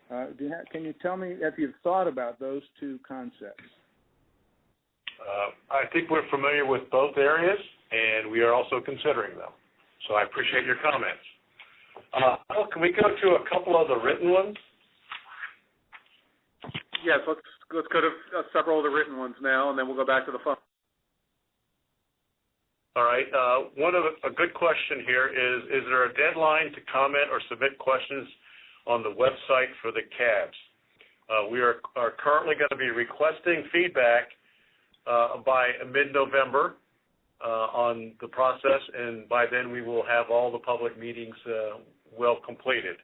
Can you tell me if you've thought about those two concepts? I think we're familiar with both areas, and we are also considering them. So I appreciate your comments. Bill, can we go to a couple of the written ones? Yes, let's go to several of the written ones now, and then we'll go back to the phone. All right. A good question here is there a deadline to comment or submit questions on the website for the CABs? We are currently going to be requesting feedback by mid-November on the process, and by then we will have all the public meetings well completed.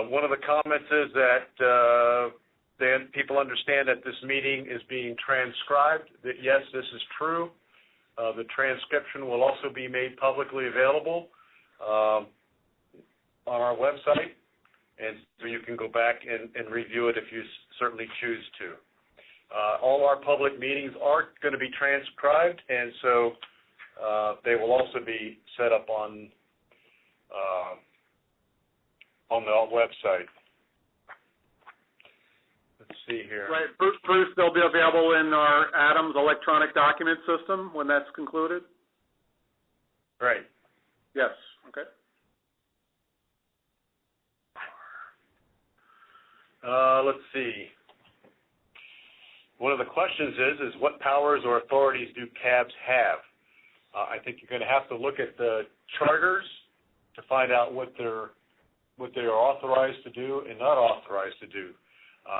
One of the comments is that then people understand that this meeting is being transcribed. That yes, this is true. The transcription will also be made publicly available on our website, and so you can go back and review it if you certainly choose to. All our public meetings are going to be transcribed, and so they will also be set up on the website. Let's see here. Right, Bruce, they'll be available in our Adams electronic document system when that's concluded? Right. Yes, okay. Let's see. One of the questions is what powers or authorities do CABs have? I think you're going to have to look at the charters to find out what they are authorized to do and not authorized to do.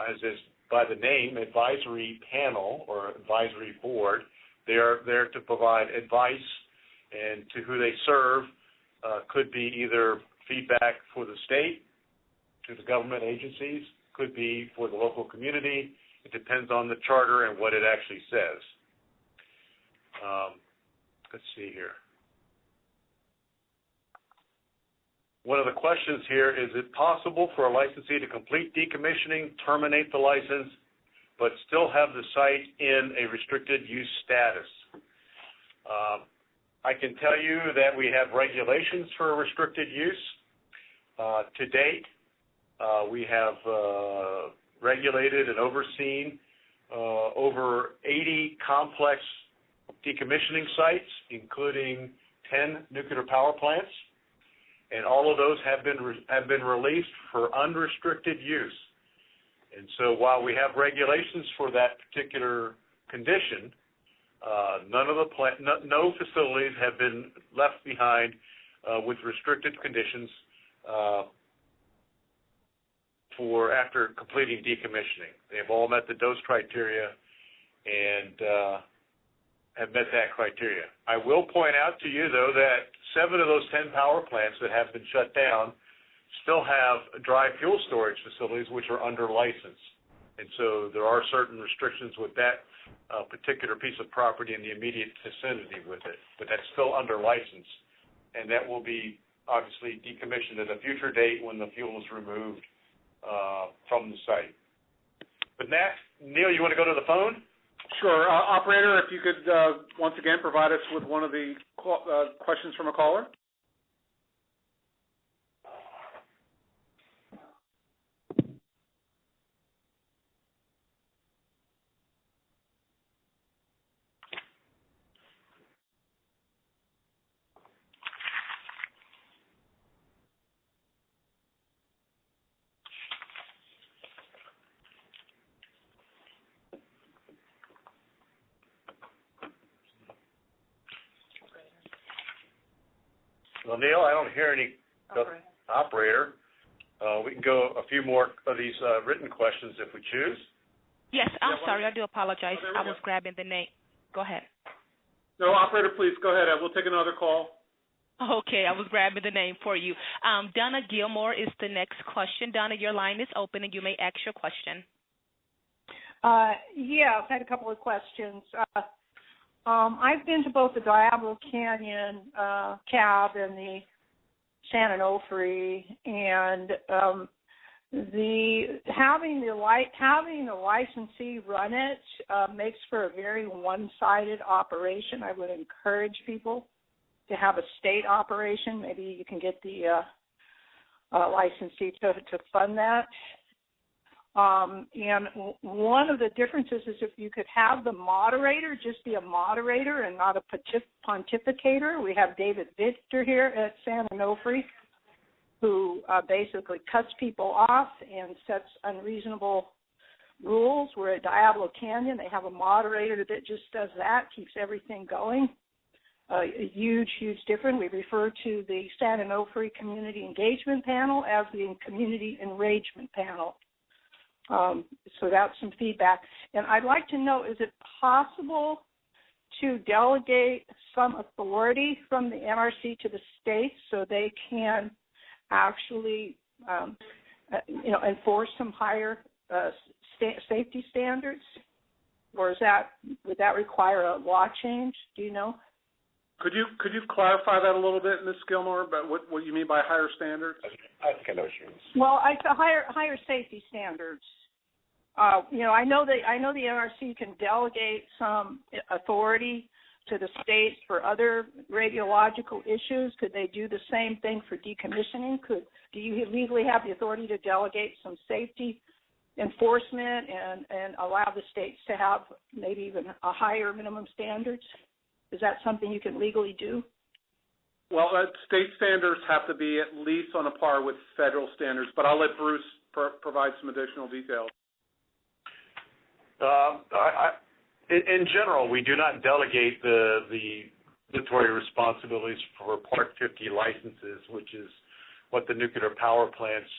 As is by the name, advisory panel or advisory board, they are there to provide advice, and to who they serve could be either feedback for the state, to the government agencies, could be for the local community. It depends on the charter and what it actually says. Let's see here. One of the questions here, is it possible for a licensee to complete decommissioning, terminate the license, but still have the site in a restricted use status? I can tell you that we have regulations for restricted use. To date, we have regulated and overseen over 80 complex decommissioning sites, including 10 nuclear power plants. And all of those have been released for unrestricted use. And so while we have regulations for that particular condition, no facilities have been left behind with restricted conditions for after completing decommissioning. They have all met the dose criteria and have met that criteria. I will point out to you, though, that 7 of those 10 power plants that have been shut down still have dry fuel storage facilities which are under license. And so there are certain restrictions with that particular piece of property in the immediate vicinity with it, but that's still under license. And that will be obviously decommissioned at a future date when the fuel is removed from the site. But next, Neil, you want to go to the phone? Sure. Operator, if you could once again provide us with one of the questions from a caller. Well, Neil, I don't hear any operator. We can go a few more of these written questions if we choose. Yes, I'm sorry. I do apologize. I was grabbing the name. Go ahead. No, operator, please go ahead. We'll take another call. Okay, I was grabbing the name for you. Donna Gilmore is the next question. Donna, your line is open, and you may ask your question. Yeah, I've had a couple of questions. I've been to both the Diablo Canyon cab and the San Onofre, and having the licensee run it makes for a very one-sided operation. I would encourage people to have a state operation. Maybe you can get the licensee to fund that. And one of the differences is if you could have the moderator just be a moderator and not a pontificator. We have David Victor here at San Onofre, who basically cuts people off and sets unreasonable rules. Where at Diablo Canyon, they have a moderator that just does that, keeps everything going. A huge, huge difference. We refer to the San Onofre Community Engagement Panel as the Community Enragement Panel. So that's some feedback. And I'd like to know, is it possible to delegate some authority from the NRC to the states so they can actually, enforce some higher safety standards? Or would that require a law change? Do you know? Could you clarify that a little bit, Ms. Gilmore, about what you mean by higher standards? I think I know what you mean. Well, it's a higher safety standards. I know the NRC can delegate some authority to the states for other radiological issues. Could they do the same thing for decommissioning? Do you legally have the authority to delegate some safety enforcement and allow the states to have maybe even a higher minimum standards? Is that something you can legally do? Well, state standards have to be at least on a par with federal standards, but I'll let Bruce provide some additional details. In general, we do not delegate the regulatory responsibilities for Part 50 licenses, which is what the nuclear power plants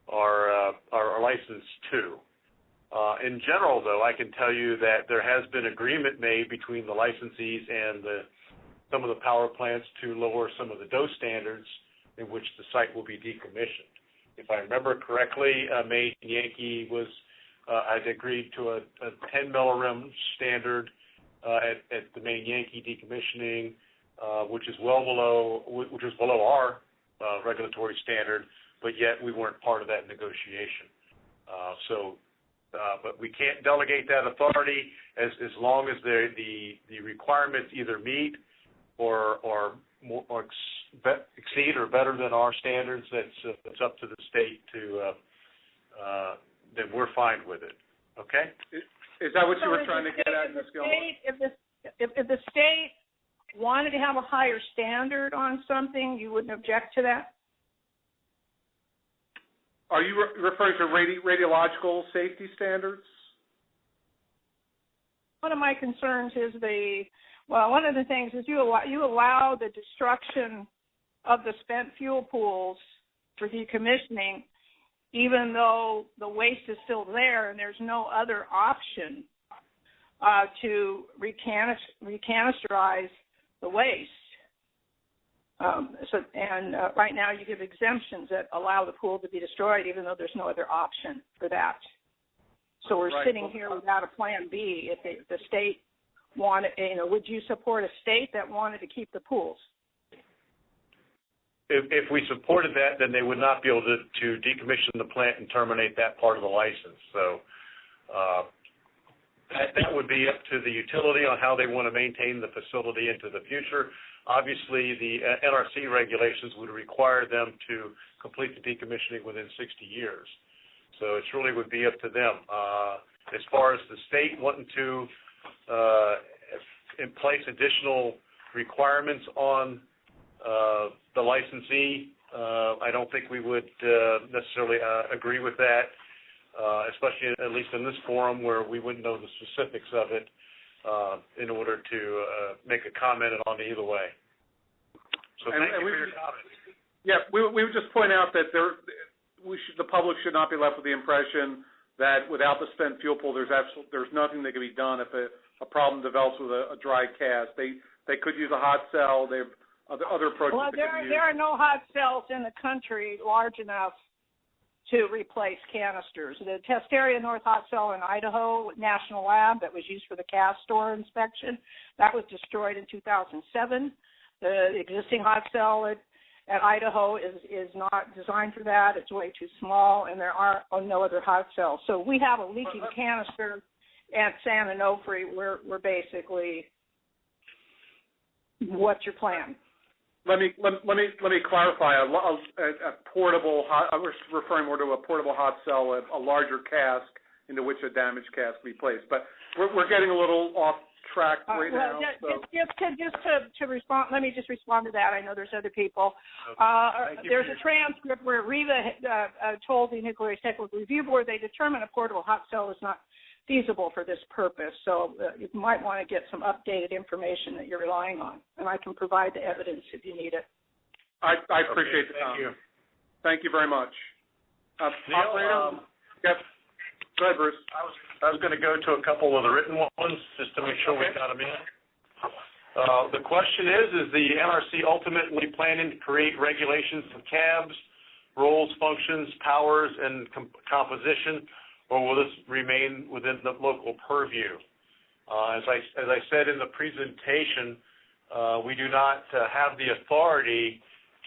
are licensed to. In general, though, I can tell you that there has been agreement made between the licensees and some of the power plants to lower some of the dose standards in which the site will be decommissioned. If I remember correctly, Maine Yankee had agreed to a 10 millirem standard at the Maine Yankee decommissioning, which is below our regulatory standard, but yet we weren't part of that negotiation. But we can't delegate that authority as long as the requirements either meet or exceed or better than our standards. That's up to the state to. Then we're fine with it. Okay? Is that what you were trying to get at, Ms. Gilmore? If the state wanted to have a higher standard on something, you wouldn't object to that? Are you referring to radiological safety standards? One of my concerns is one of the things is you allow the destruction of the spent fuel pools for decommissioning, even though the waste is still there and there's no other option to recanisterize the waste. Right now you give exemptions that allow the pool to be destroyed even though there's no other option for that. So we're sitting here without a plan B. If the state wanted, would you support a state that wanted to keep the pools? If we supported that, then they would not be able to decommission the plant and terminate that part of the license. So that would be up to the utility on how they want to maintain the facility into the future. Obviously, the NRC regulations would require them to complete the decommissioning within 60 years. So it really would be up to them. As far as the state wanting to place additional requirements on the licensee, I don't think we would necessarily agree with that, especially at least in this forum where we wouldn't know the specifics of it in order to make a comment on it either way. So thank you for your comments. Yeah, we would just point out that the public should not be left with the impression that without the spent fuel pool, there's nothing that can be done if a problem develops with a dry cast. They could use a hot cell. They have other approaches. Well, there are no hot cells in the country large enough to replace canisters. The Testeria North hot cell in Idaho National Lab that was used for the Castor inspection, that was destroyed in 2007. The existing hot cell at Idaho is not designed for that. It's way too small, and there are no other hot cells. So we have a leaking canister at San Onofre. We're basically, what's your plan? Let me clarify. A portable hot. I was referring more to a portable hot cell, a larger cask into which a damaged cask be placed. But we're getting a little off track right now. Just to respond, let me just respond to that. I know there's other people. There's a transcript where REVA told the Nuclear Technical Review Board they determined a portable hot cell is not feasible for this purpose. So you might want to get some updated information that you're relying on, and I can provide the evidence if you need it. I appreciate the comment. Thank you very much. Operator? Yep. Go ahead, Bruce. I was going to go to a couple of the written ones just to make sure we got them in. The question is the NRC ultimately planning to create regulations of cabs, roles, functions, powers, and composition, or will this remain within the local purview? As I said in the presentation, we do not have the authority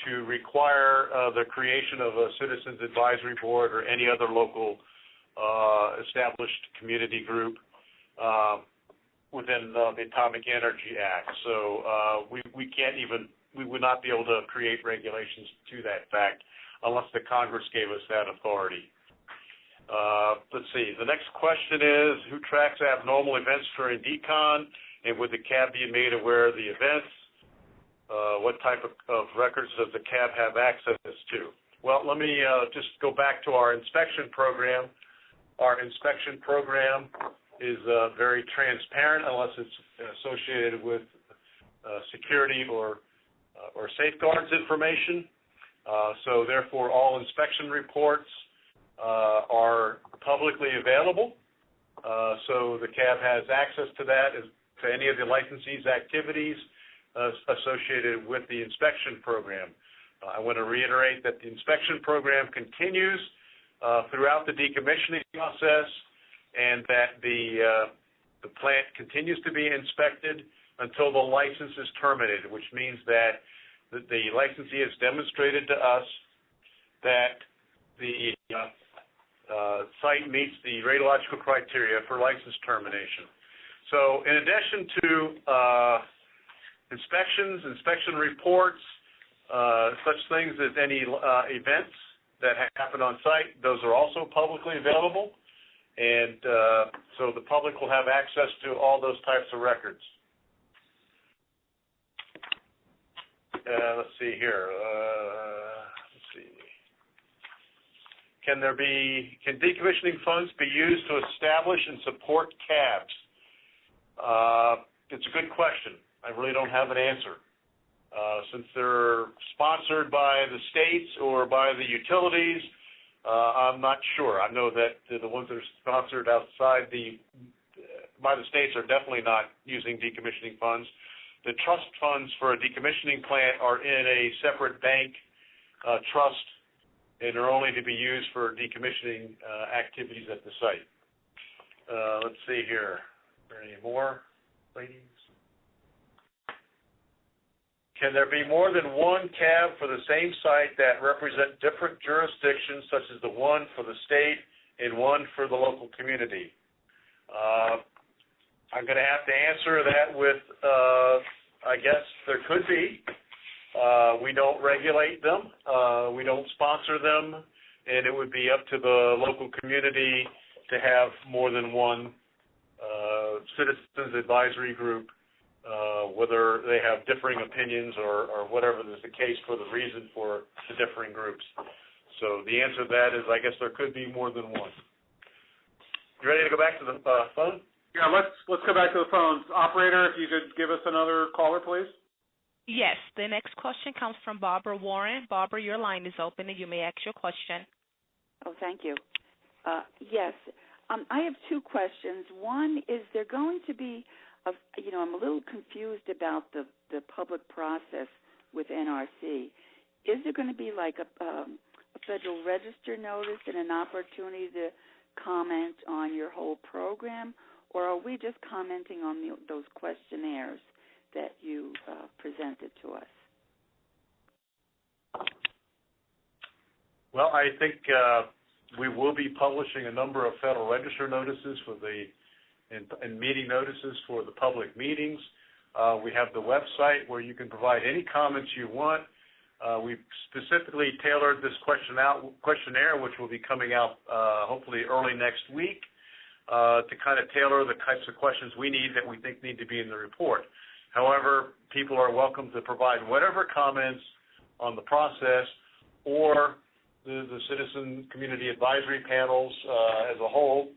to require the creation of a Citizens Advisory Board or any other local established community group within the Atomic Energy Act. So we would not be able to create regulations to that fact unless the Congress gave us that authority. Let's see. The next question is, who tracks abnormal events during decon, and would the CAB be made aware of the events? What type of records does the CAB have access to? Well, let me just go back to our inspection program. Our inspection program is very transparent unless it's associated with security or safeguards information. So therefore, all inspection reports are publicly available. So the CAB has access to that, to any of the licensee's activities associated with the inspection program. I want to reiterate that the inspection program continues throughout the decommissioning process, and that the plant continues to be inspected until the license is terminated, which means that the licensee has demonstrated to us that the site meets the radiological criteria for license termination. So in addition to inspection reports, such things as any events that happen on site, those are also publicly available, and so the public will have access to all those types of records. Let's see here. Let's see. Can decommissioning funds be used to establish and support CABs? It's a good question. I really don't have an answer. Since they're sponsored by the states or by the utilities, I'm not sure. I know that the ones that are sponsored outside by the states are definitely not using decommissioning funds. The trust funds for a decommissioning plant are in a separate bank trust and are only to be used for decommissioning activities at the site. Let's see here. Are there any more, ladies? Can there be more than one CAB for the same site that represent different jurisdictions, such as the one for the state and one for the local community? I'm going to have to answer that with, I guess there could be. We don't regulate them. We don't sponsor them, and it would be up to the local community to have more than one citizens advisory group, whether they have differing opinions or whatever is the case for the reason for the differing groups. So the answer to that is, I guess there could be more than one. You ready to go back to the phone? Yeah, let's go back to the phones. Operator, if you could give us another caller, please. Yes, the next question comes from Barbara Warren. Barbara, your line is open and you may ask your question. Oh, thank you. Yes, I have two questions. One, is there going to be, I'm a little confused about the public process with NRC. Is there going to be like a Federal Register notice and an opportunity to comment on your whole program, or are we just commenting on those questionnaires that you presented to us? Well, I think we will be publishing a number of Federal Register notices for and meeting notices for the public meetings. We have the website where you can provide any comments you want. We've specifically tailored this questionnaire, which will be coming out hopefully early next week, to kind of tailor the types of questions we need that we think need to be in the report. However, people are welcome to provide whatever comments on the process or the citizen community advisory panels as a whole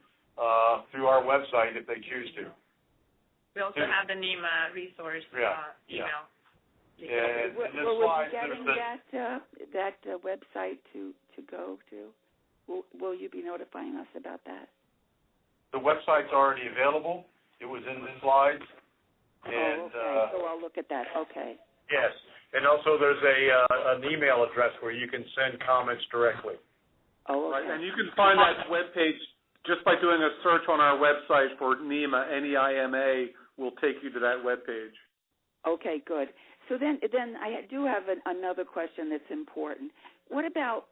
through our website if they choose to. We also have the NEMA resource email. Yeah. Will we be getting that website to go to? Will you be notifying us about that? The website's already available. It was in the slides. And, okay. So I'll look at that. Okay. Yes. And also there's an email address where you can send comments directly. Oh, okay. Right. And you can find that webpage just by doing a search on our website for NEMA, N-E-I-M-A, will take you to that webpage. Okay, good. So then I do have another question that's important. What about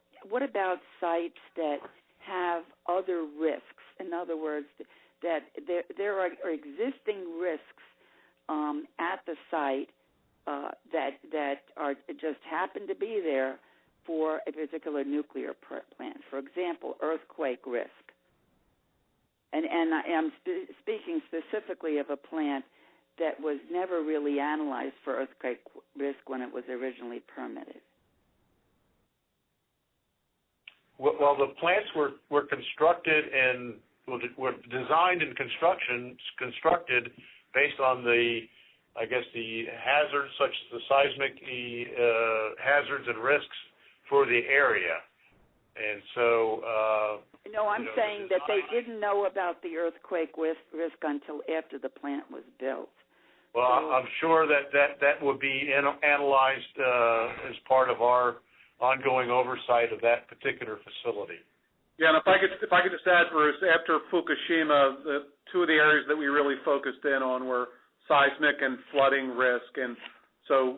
sites that have other risks? In other words, that there are existing risks at the site that are just happen to be there for a particular nuclear plant. For example, earthquake risk. And I am speaking specifically of a plant that was never really analyzed for earthquake risk when it was originally permitted. Well, the plants were constructed and were designed and constructed based on the hazards such as the seismic hazards and risks for the area. And so... I'm saying that they didn't know about the earthquake risk until after the plant was built. Well, I'm sure that would be analyzed as part of our ongoing oversight of that particular facility. Yeah, and if I could just add, Bruce, after Fukushima, the two of the areas that we really focused in on were seismic and flooding risk, and so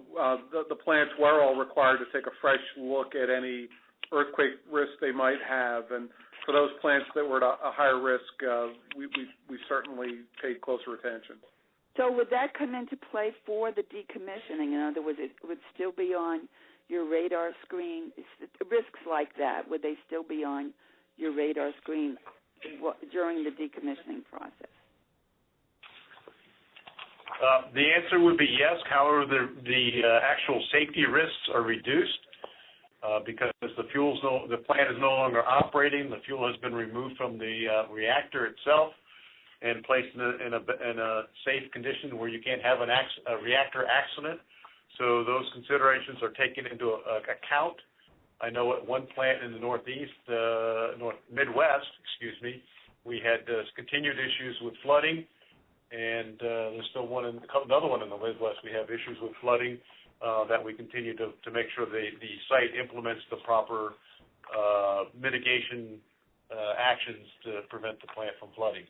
the plants were all required to take a fresh look at any earthquake risk they might have, and for those plants that were at a higher risk, we certainly paid closer attention. So would that come into play for the decommissioning? In other words, it would still be on your radar screen? Risks like that, would they still be on your radar screen during the decommissioning process? The answer would be yes. However, the actual safety risks are reduced because the plant is no longer operating. The fuel has been removed from the reactor itself and placed in a safe condition where you can't have a reactor accident. So those considerations are taken into account. I know at one plant in the Midwest, we had continued issues with flooding, and there's still another one in the Midwest. We have issues with flooding that we continue to make sure the site implements the proper mitigation actions to prevent the plant from flooding.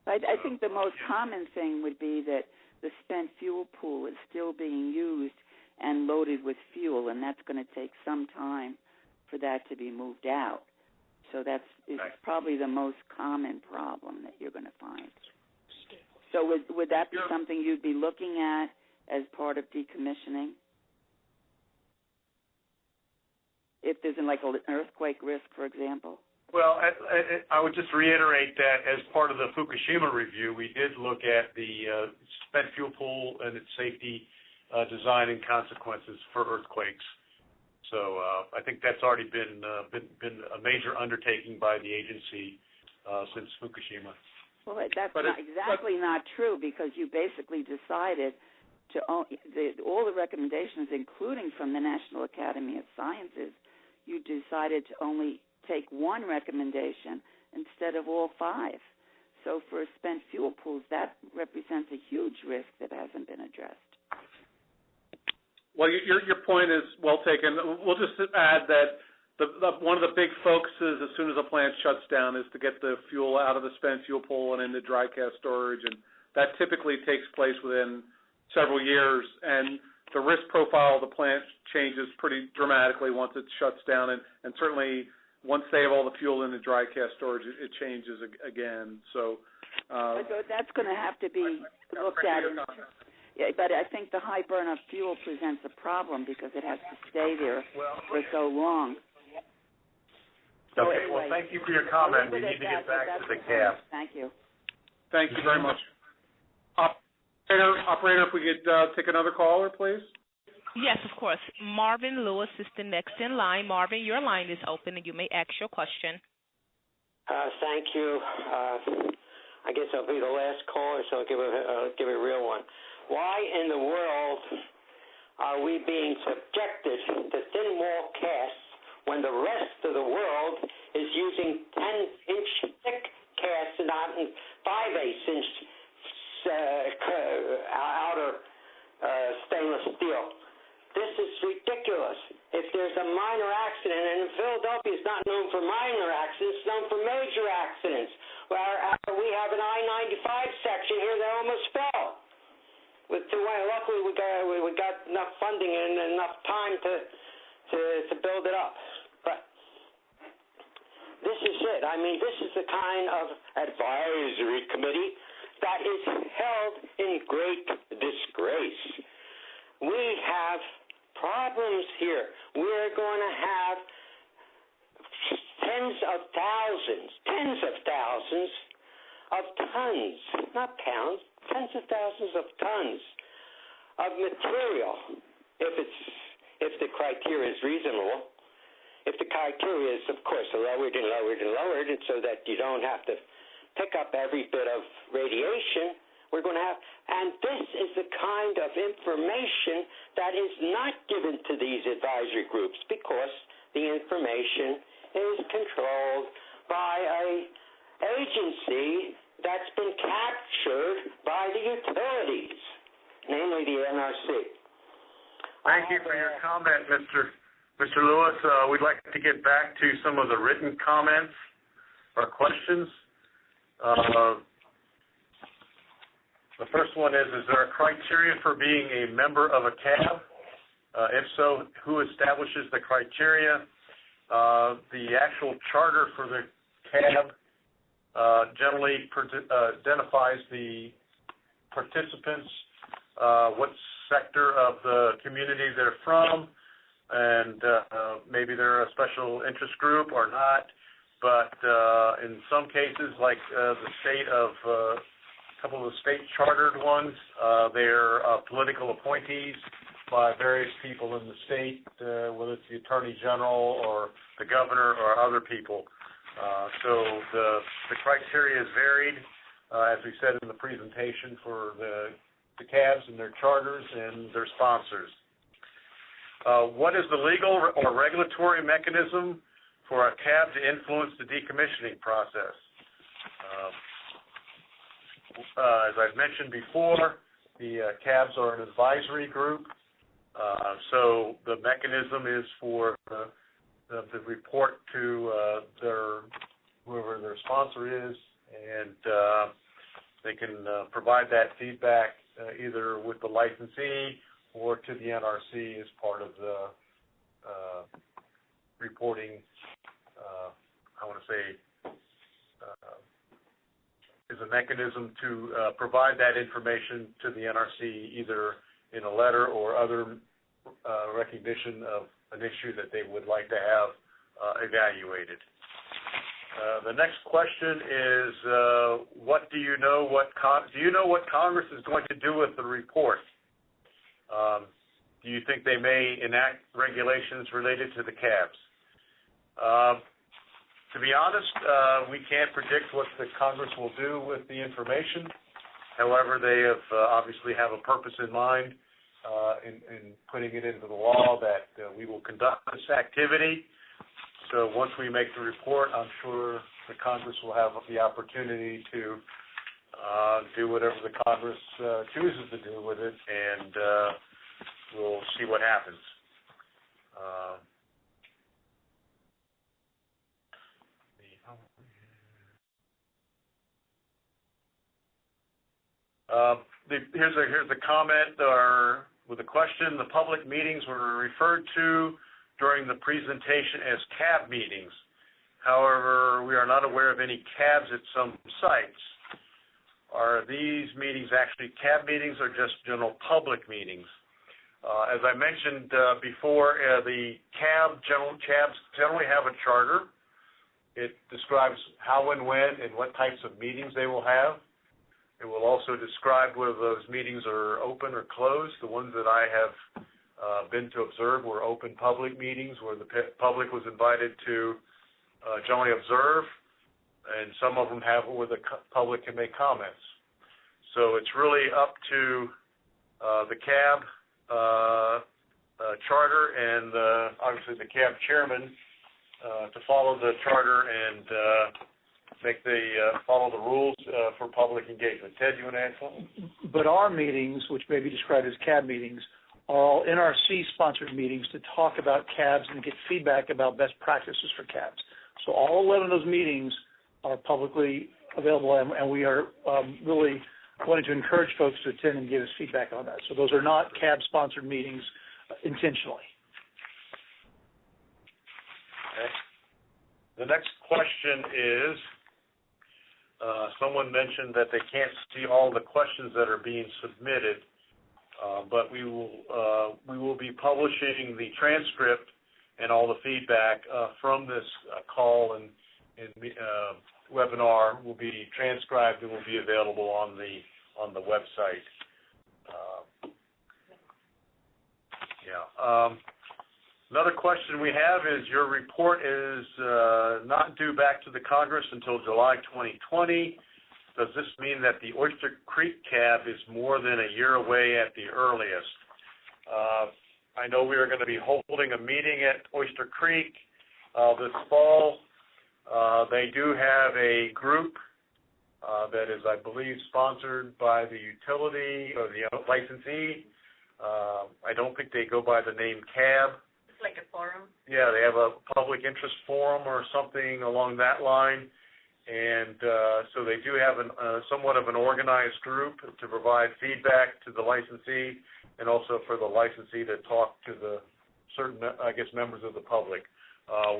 I think the most common thing would be that the spent fuel pool is still being used and loaded with fuel, and that's going to take some time for that to be moved out. So it's probably the most common problem that you're going to find. So would that be something you'd be looking at as part of decommissioning? If there's an earthquake risk, for example? Well, I would just reiterate that as part of the Fukushima review, we did look at the spent fuel pool and its safety design and consequences for earthquakes. So I think that's already been a major undertaking by the agency since Fukushima. Well, that's not true, because you basically decided to all the recommendations, including from the National Academy of Sciences, you decided to only take one recommendation instead of all 5. So for spent fuel pools, that represents a huge risk that hasn't been addressed. Well, your point is well taken. We'll just add that one of the big focuses as soon as a plant shuts down is to get the fuel out of the spent fuel pool and into dry cask storage, and that typically takes place within several years, and the risk profile of the plant changes pretty dramatically once it shuts down, and certainly once they have all the fuel in the dry cask storage, it changes again. So that's going to have to be looked at. Yeah, but I think the high burn of fuel presents a problem because it has to stay there for so long. So okay, well, thank you for your comment. We need to get back to the cab. Thank you. Thank you very much. Operator, if we could take another caller, please. Yes, of course. Marvin Lewis is the next in line. Marvin, your line is open, and you may ask your question. Thank you. I guess I'll be the last caller, so I'll give a real one. Why in the world are we being subjected to thin wall casts when the rest of the world is using 10-inch thick casts and not 5/8-inch outer stainless steel? This is ridiculous. If there's a minor accident, and Philadelphia is not known for minor accidents, it's known for major accidents. Where we have an I-95 section here that almost fell. Luckily, we got enough funding and enough time to build it up. But this is it. I mean, this is the kind of advisory committee that is held in great disgrace. We have problems here. We're going to have tens of thousands of tons, not pounds, tens of thousands of tons of material, if the criteria is reasonable. If the criteria is, of course, lowered and so that you don't have to pick up every bit of radiation, we're going to have, and this is the kind of information that is not given to these advisory groups because the information is controlled by an agency that's been captured by the utilities, namely the NRC. Thank you for your comment, Mr. Lewis. We'd like to get back to some of the written comments or questions. The first one is there a criteria for being a member of a CAB? If so, who establishes the criteria? The actual charter for the CAB generally identifies the participants, what sector of the community they're from, and maybe they're a special interest group or not. But in some cases, like the state of a couple of the state chartered ones, they're political appointees by various people in the state, whether it's the Attorney General or the governor or other people. So the criteria is varied, as we said in the presentation, for the CABs and their charters and their sponsors. What is the legal or regulatory mechanism for a CAB to influence the decommissioning process? As I've mentioned before, the CABs are an advisory group, so the mechanism is for the report to whoever their sponsor is, and they can provide that feedback either with the licensee or to the NRC as part of the reporting, is a mechanism to provide that information to the NRC either in a letter or other recognition of an issue that they would like to have evaluated. The next question is, do you know what Congress is going to do with the report? Do you think they may enact regulations related to the CABs? To be honest, we can't predict what the Congress will do with the information. However, they have obviously have a purpose in mind in putting it into the law that we will conduct this activity. So once we make the report, I'm sure the Congress will have the opportunity to do whatever the Congress chooses to do with it, and we'll see what happens. Here's a comment with a question. The public meetings were referred to during the presentation as CAB meetings. However, we are not aware of any CABs at some sites. Are these meetings actually CAB meetings or just general public meetings? As I mentioned before, the CABs generally have a charter. It describes how and when and what types of meetings they will have. It will also describe whether those meetings are open or closed. The ones that I have been to observe were open public meetings where the public was invited to generally observe, and some of them have where the public can make comments. So it's really up to the CAB charter and obviously the CAB chairman to follow the charter and follow the rules for public engagement. Ted, you want to add something? But our meetings, which may be described as CAB meetings, are all NRC-sponsored meetings to talk about CABs and get feedback about best practices for CABs. So all 11 of those meetings are publicly available, and we are really wanting to encourage folks to attend and give us feedback on that. So those are not CAB-sponsored meetings intentionally. Okay. The next question is, someone mentioned that they can't see all the questions that are being submitted, but we will be publishing the transcript and all the feedback from this call and webinar will be transcribed and will be available on the website. Another question we have is, your report is not due back to the Congress until July 2020. Does this mean that the Oyster Creek CAB is more than a year away at the earliest? I know we are going to be holding a meeting at Oyster Creek this fall. They do have a group that is, I believe, sponsored by the utility or the licensee. I don't think they go by the name CAB. It's like a forum? Yeah, they have a public interest forum or something along that line. And so they do have somewhat of an organized group to provide feedback to the licensee and also for the licensee to talk to the certain, members of the public.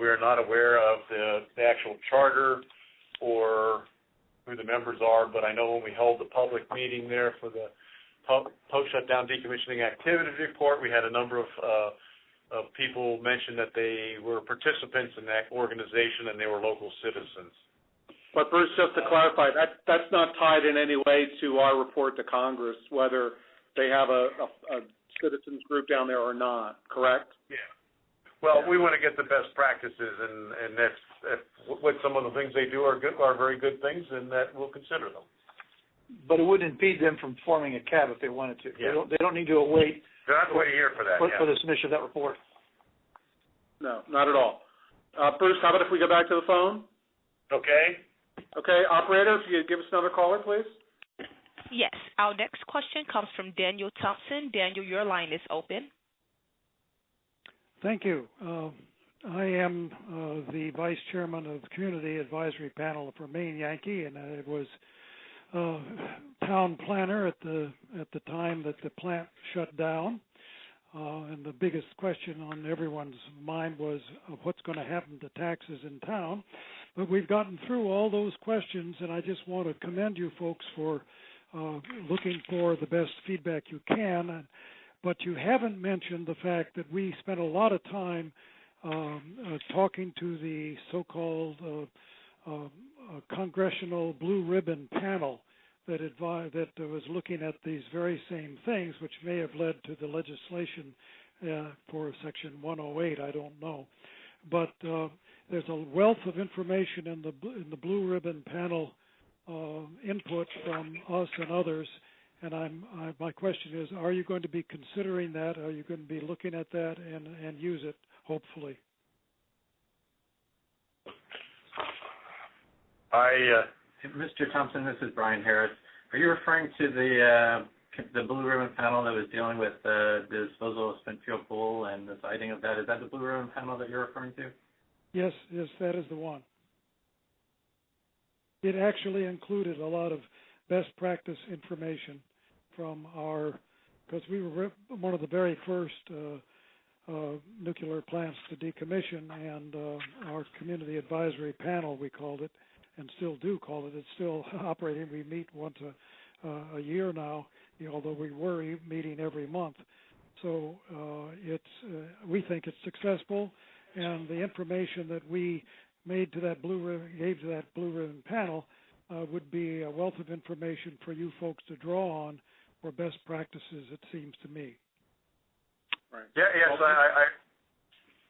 We are not aware of the actual charter or who the members are, but I know when we held the public meeting there for the post-shutdown decommissioning activities report, we had a number of people mention that they were participants in that organization and they were local citizens. But Bruce, just to clarify, that's not tied in any way to our report to Congress, whether they have a citizens group down there or not, correct? Yeah. Well, we want to get the best practices, and if what some of the things they do are very good things, then that we'll consider them. But it wouldn't impede them from forming a CAB if they wanted to. Yeah. They don't need to await Don't have to wait a year for that. For the submission of that report. No, not at all. Bruce, how about if we go back to the phone? Okay. Okay, operator, if you could give us another caller, please. Yes. Our next question comes from Daniel Thompson. Daniel, your line is open. Thank you. I am the vice chairman of the Community Advisory Panel for Maine Yankee, and I was town planner at the time that the plant shut down. And the biggest question on everyone's mind was what's going to happen to taxes in town. But we've gotten through all those questions, and I just want to commend you folks for looking for the best feedback you can. But you haven't mentioned the fact that we spent a lot of time talking to the so-called Congressional Blue Ribbon Panel that was looking at these very same things, which may have led to the legislation for Section 108. I don't know, but there's a wealth of information in the Blue Ribbon Panel input from us and others. And my question is, are you going to be considering that? Are you going to be looking at that and use it, hopefully? Mr. Thompson, this is Brian Harris. Are you referring to the Blue Ribbon Panel that was dealing with the disposal of spent fuel pool and the siting of that? Is that the Blue Ribbon Panel that you're referring to? Yes, that is the one. It actually included a lot of best practice information from because we were one of the very first nuclear plants to decommission, and our community advisory panel, we called it, and still do call it. It's still operating. We meet once a year now, although we were meeting every month. So we think it's successful, and the information that we gave to that Blue Ribbon panel would be a wealth of information for you folks to draw on for best practices, it seems to me. Right. Yeah, yes,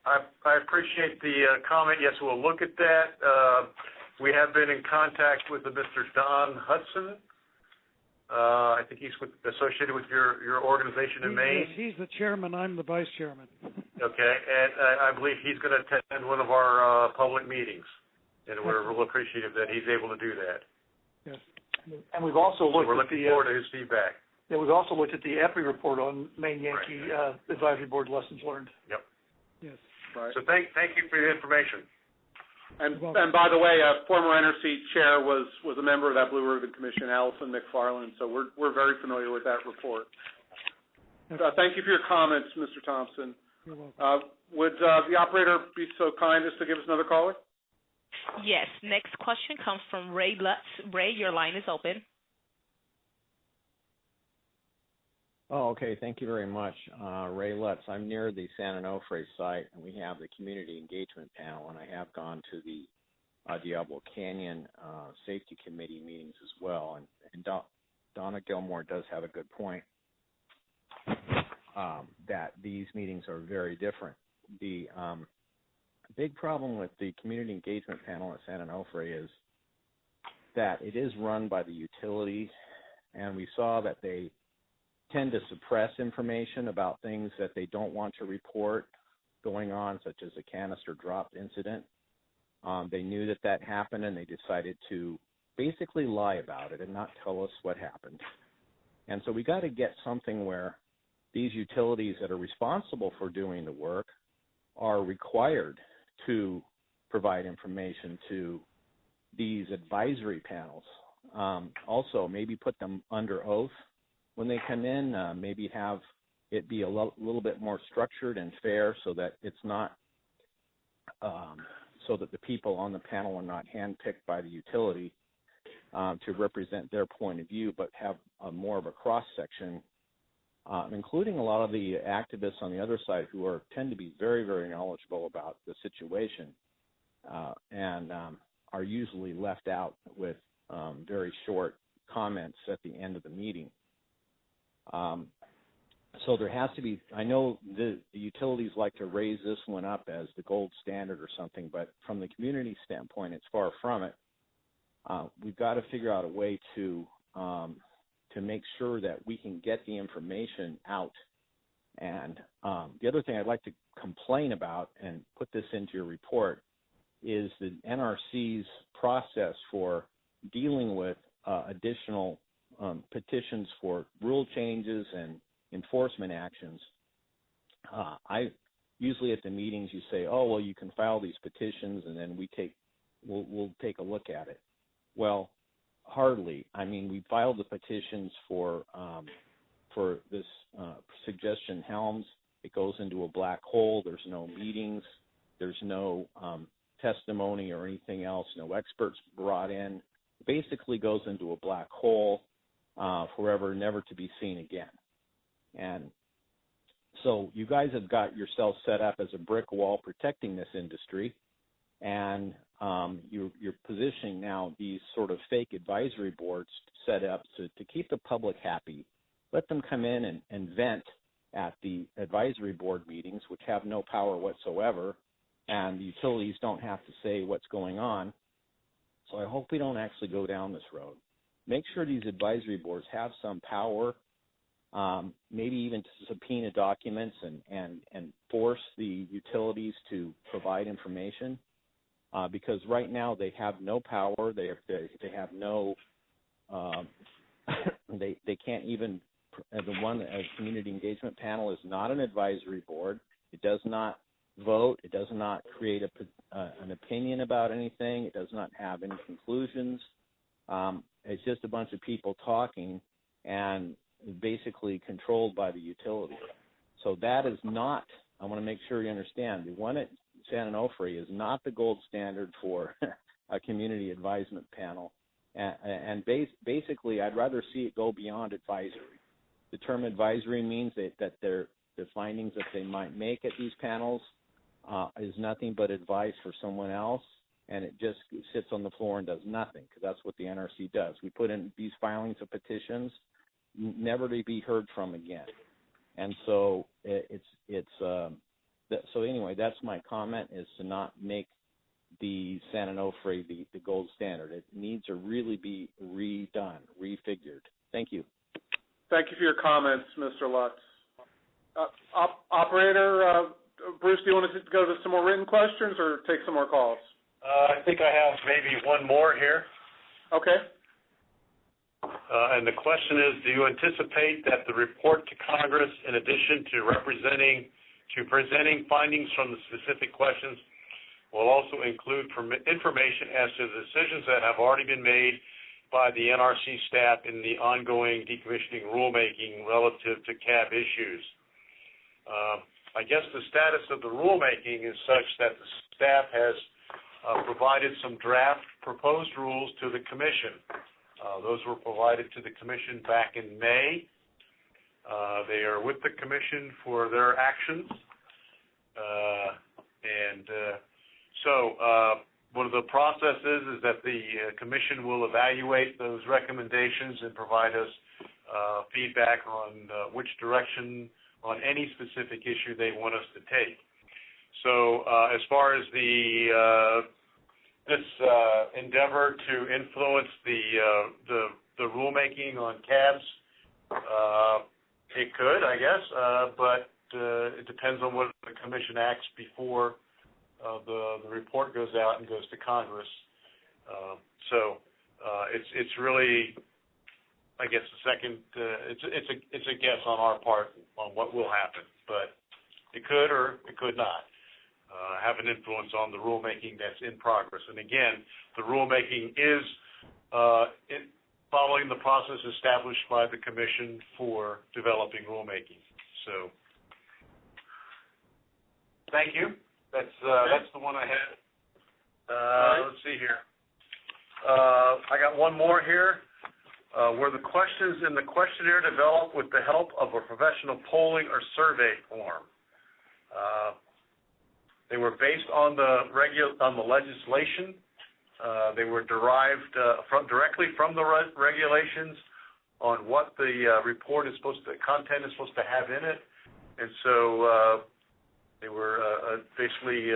I appreciate the comment. Yes, we'll look at that. We have been in contact with Mr. Don Hudson. I think he's associated with your organization in Maine. Yes, he's the chairman. I'm the vice chairman. Okay, and I believe he's going to attend one of our public meetings, and we're real appreciative that he's able to do that. Yes. And we've also looked we're looking forward to his feedback. Yeah, we've also looked at the EPRI report on Maine Yankee Advisory Board lessons learned. Yep. Yes. Right. So thank you for the information. And by the way, former NRC chair was a member of that Blue Ribbon Commission, Allison McFarland. So we're very familiar with that report. Thank you for your comments, Mr. Thompson. You're welcome. Would the operator be so kind as to give us another caller? Yes. Next question comes from Ray Lutz. Ray, your line is open. Oh, okay. Thank you very much. Ray Lutz. I'm near the San Onofre site, and we have the Community Engagement Panel, and I have gone to the Diablo Canyon Safety Committee meetings as well. And Donna Gilmore does have a good point that these meetings are very different. The big problem with the Community Engagement Panel at San Onofre is that it is run by the utility, and we saw that they tend to suppress information about things that they don't want to report going on, such as a canister drop incident. They knew that happened, and they decided to basically lie about it and not tell us what happened. And so we got to get something where these utilities that are responsible for doing the work are required to provide information to these advisory panels. Also, maybe put them under oath when they come in, maybe have it be a little bit more structured and fair so that it's not, so that the people on the panel are not handpicked by the utility to represent their point of view, but have more of a cross-section, including a lot of the activists on the other side who tend to be very, very knowledgeable about the situation and are usually left out with very short comments at the end of the meeting. So there has to be, I know the utilities like to raise this one up as the gold standard or something, but from the community standpoint, it's far from it. We've got to figure out a way to make sure that we can get the information out And the other thing I'd like to complain about and put this into your report is the NRC's process for dealing with additional petitions for rule changes and enforcement actions. I usually at the meetings you say, oh, well, you can file these petitions and then we'll take a look at it. Well, hardly. I mean, we filed the petitions for this suggestion Helms. It goes into a black hole. There's no meetings. There's no testimony or anything else. No experts brought in. It basically goes into a black hole forever, never to be seen again. And so you guys have got yourself set up as a brick wall protecting this industry, and you're positioning now these sort of fake advisory boards set up to keep the public happy. Let them come in and vent at the advisory board meetings, which have no power whatsoever, and the utilities don't have to say what's going on. So I hope we don't actually go down this road. Make sure these advisory boards have some power, maybe even to subpoena documents and force the utilities to provide information, because right now they have no power. They have no. They can't even. The one as community engagement panel is not an advisory board. It does not vote. It does not create an opinion about anything. It does not have any conclusions. It's just a bunch of people talking and basically controlled by the utility. So that is not, I want to make sure you understand, the one at San Onofre is not the gold standard for a community advisement panel. And basically, I'd rather see it go beyond advisory. The term advisory means that the findings that they might make at these panels is nothing but advice for someone else, and it just sits on the floor and does nothing, because that's what the NRC does. We put in these filings of petitions, never to be heard from again. And so so anyway, that's my comment, is to not make the San Onofre the gold standard. It needs to really be redone, refigured. Thank you. Thank you for your comments, Mr. Lutz. Operator, Bruce, do you want to go to some more written questions or take some more calls? I think I have maybe one more here. Okay. And the question is, do you anticipate that the report to Congress, in addition to presenting findings from the specific questions, will also include information as to the decisions that have already been made by the NRC staff in the ongoing decommissioning rulemaking relative to CAB issues? I guess the status of the rulemaking is such that the staff has provided some draft proposed rules to the Commission. Those were provided to the Commission back in May. They are with the Commission for their actions. So one of the processes is that the Commission will evaluate those recommendations and provide us feedback on which direction on any specific issue they want us to take. So as far as this endeavor to influence the rulemaking on CABs, it could, I guess, but it depends on what the Commission acts before the report goes out and goes to Congress. So it's really, I guess, it's a guess on our part on what will happen, but it could or it could not have an influence on the rulemaking that's in progress. And again, the rulemaking is following the process established by the Commission for developing rulemaking. So, thank you. That's the one I had. Let's see here. I got one more here. Were the questions in the questionnaire developed with the help of a professional polling or survey form? They were based on the legislation. They were derived directly from the regulations on what the report is content is supposed to have in it, and so they were basically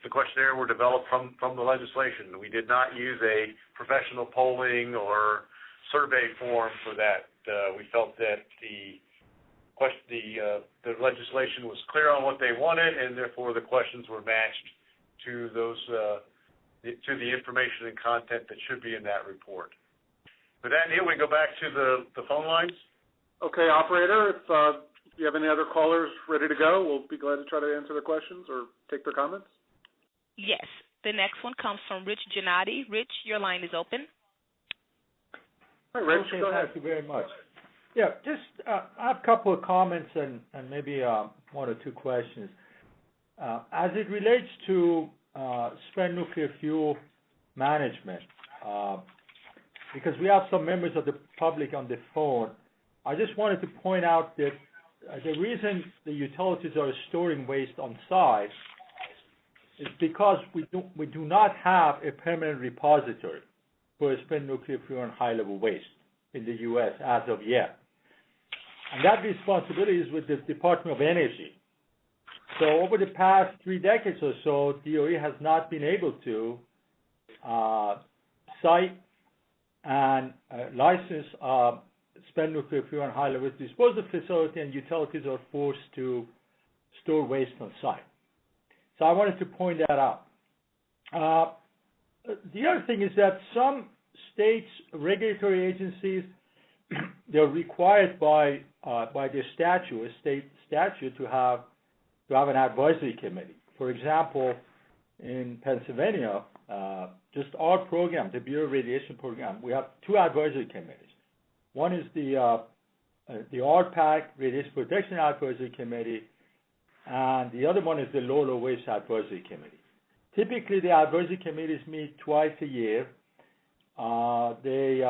the questionnaire were developed from the legislation. We did not use a professional polling or survey form for that. We felt that the the legislation was clear on what they wanted, and therefore the questions were matched to those to the information and content that should be in that report. With that, Neil, we go back to the phone lines. Okay, operator, if you have any other callers ready to go, we'll be glad to try to answer their questions or take their comments. Yes. The next one comes from Rich Giannotti. Rich, your line is open. Hi, Rich. Okay, go ahead. thank you very much. Yeah, just I have a couple of comments and maybe one or two questions. As it relates to spent nuclear fuel management, because we have some members of the public on the phone, I just wanted to point out that the reason the utilities are storing waste on site is because we do not have a permanent repository for spent nuclear fuel and high-level waste in the U.S. as of yet. And that responsibility is with the Department of Energy. So over the past 3 decades or so, DOE has not been able to cite and license spent nuclear fuel and high-level waste disposal facility, and utilities are forced to store waste on site. So I wanted to point that out. The other thing is that some states' regulatory agencies, they're required by their statute, a state statute, to have an advisory committee. For example, in Pennsylvania, just our program, the Bureau of Radiation Program, we have 2 advisory committees. One is the RPAC, Radiation Protection Advisory Committee, and the other one is the Low Waste Advisory Committee. Typically, the advisory committees meet twice a year. They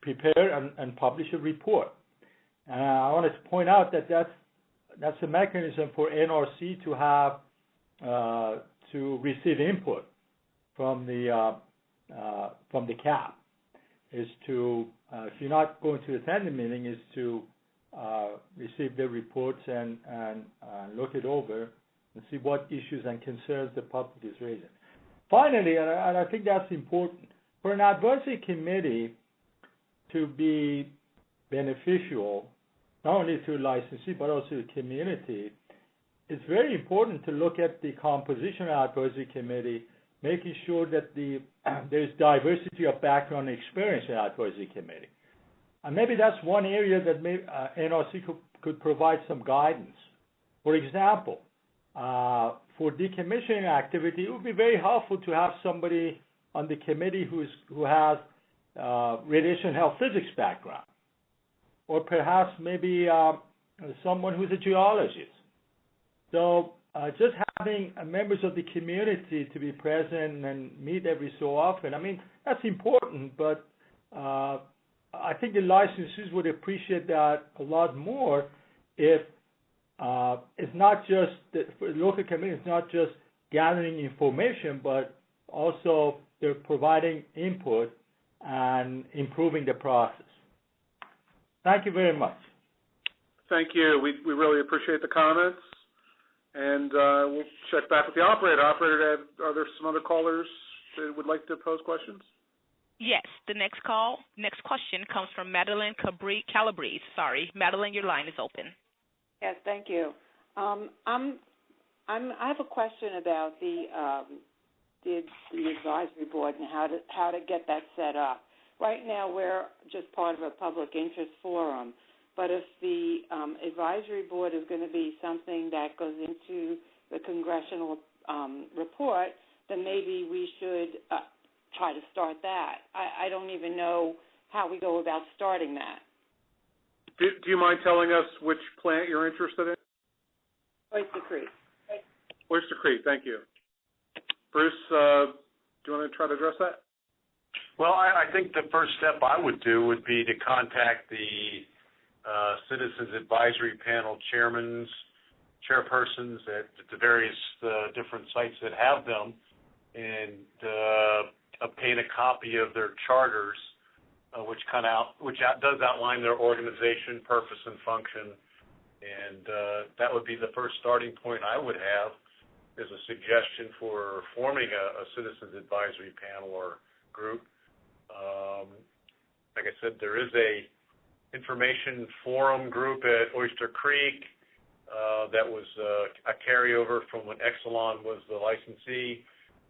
prepare and publish a report. And I wanted to point out that that's a mechanism for NRC to have to receive input from the CAP. Is to if you're not going to attend the meeting, is to receive the reports and look it over and see what issues and concerns the public is raising. Finally, and I think that's important, for an advisory committee to be beneficial, not only to licensee but also to the community, it's very important to look at the composition of the advisory committee, making sure that there's diversity of background and experience in the advisory committee. And maybe that's one area that NRC could provide some guidance. For example, for decommissioning activity, it would be very helpful to have somebody on the committee who has radiation health physics background, or perhaps maybe someone who's a geologist. So just having members of the community to be present and meet every so often, I mean, that's important, but I think the licensees would appreciate that a lot more if it's not just, for the local community, it's not just gathering information, but also they're providing input and improving the process. Thank you very much. Thank you. We really appreciate the comments. And we'll check back with the operator. Operator, are there some other callers that would like to pose questions? Yes. The next question comes from Madeline Calabrese. Sorry. Madeline, your line is open. Yes, thank you. I have a question about the advisory board and how to get that set up. Right now, we're just part of a public interest forum. But if the advisory board is going to be something that goes into the congressional report, then maybe we should try to start that. I don't even know how we go about starting that. Do you mind telling us which plant you're interested in? Oyster Creek. Oyster Creek, thank you. Bruce, do you want to try to address that? Well, I think the first step I would do would be to contact the Citizens Advisory Panel chairpersons at the various different sites that have them, and obtain a copy of their charters, which does outline their organization, purpose, and function. And that would be the first starting point I would have as a suggestion for forming a Citizens Advisory Panel or group. Like I said, there is information forum group at Oyster Creek. That was a carryover from when Exelon was the licensee.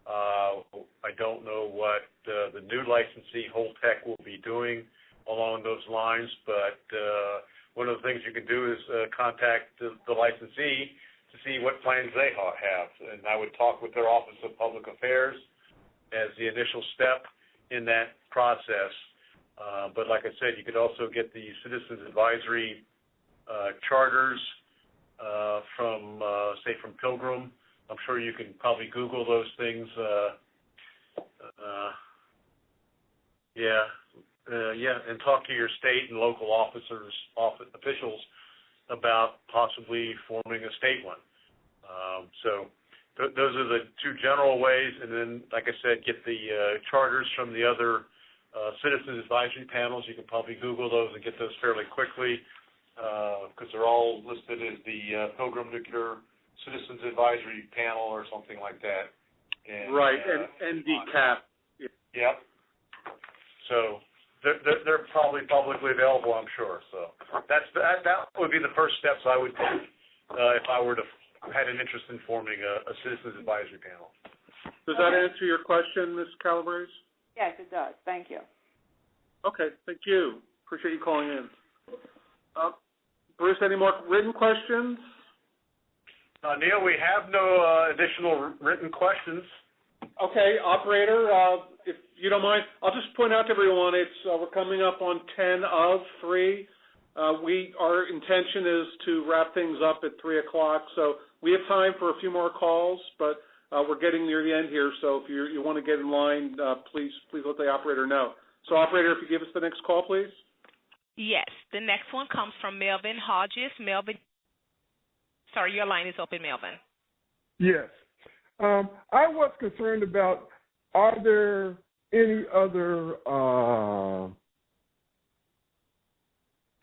I don't know what the new licensee, Holtec, will be doing along those lines, but one of the things you can do is contact the licensee to see what plans they have. And I would talk with their Office of Public Affairs as the initial step in that process. But like I said, you could also get the Citizens Advisory charters from Pilgrim. I'm sure you can probably Google those things. And talk to your state and local officials about possibly forming a state one. Those are the two general ways, and then, like I said, get the charters from the other Citizens Advisory panels. You can probably Google those and get those fairly quickly because they're all listed as the Pilgrim Nuclear Citizens Advisory Panel or something like that. And, right, and NDCAP. Yep. So they're probably publicly available, I'm sure. So that would be the first steps I would take if I were to had an interest in forming a Citizens Advisory Panel. Does that answer your question, Ms. Calabrese? Yes, it does. Thank you. Okay, thank you. Appreciate you calling in. Bruce, any more written questions? Neil, we have no additional written questions. Okay, operator, if you don't mind, I'll just point out to everyone we're coming up on 10 of 3. Our intention is to wrap things up at 3 o'clock, so we have time for a few more calls, but we're getting near the end here, so if you want to get in line, please let the operator know. So, operator, if you give us the next call, please. Yes, the next one comes from Melvin Hodges. Melvin, sorry, your line is open, Melvin. Yes. I was concerned about, are there any other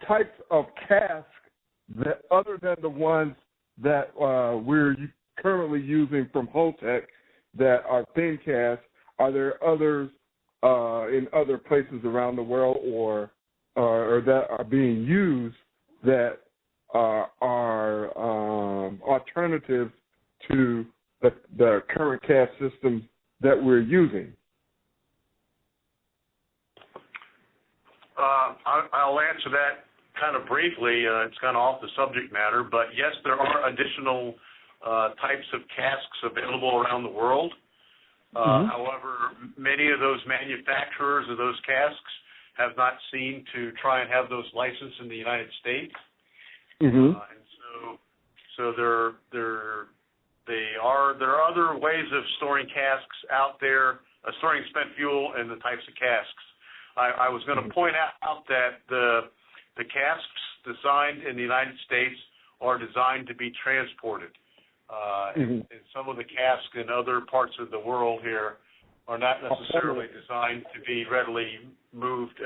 types of casks that, other than the ones that we're currently using from Holtec that are thin casks? Are there others in other places around the world or that are being used that are alternatives to the current cask systems that we're using? I'll answer that kind of briefly. It's kind of off the subject matter, but yes, there are additional types of casks available around the world. However, many of those manufacturers of those casks have not seemed to try and have those licensed in the United States. And so there are other ways of storing casks out there, storing spent fuel and the types of casks. I was going to point out that the casks designed in the United States are designed to be transported. And some of the casks in other parts of the world here are not necessarily designed to be readily moved,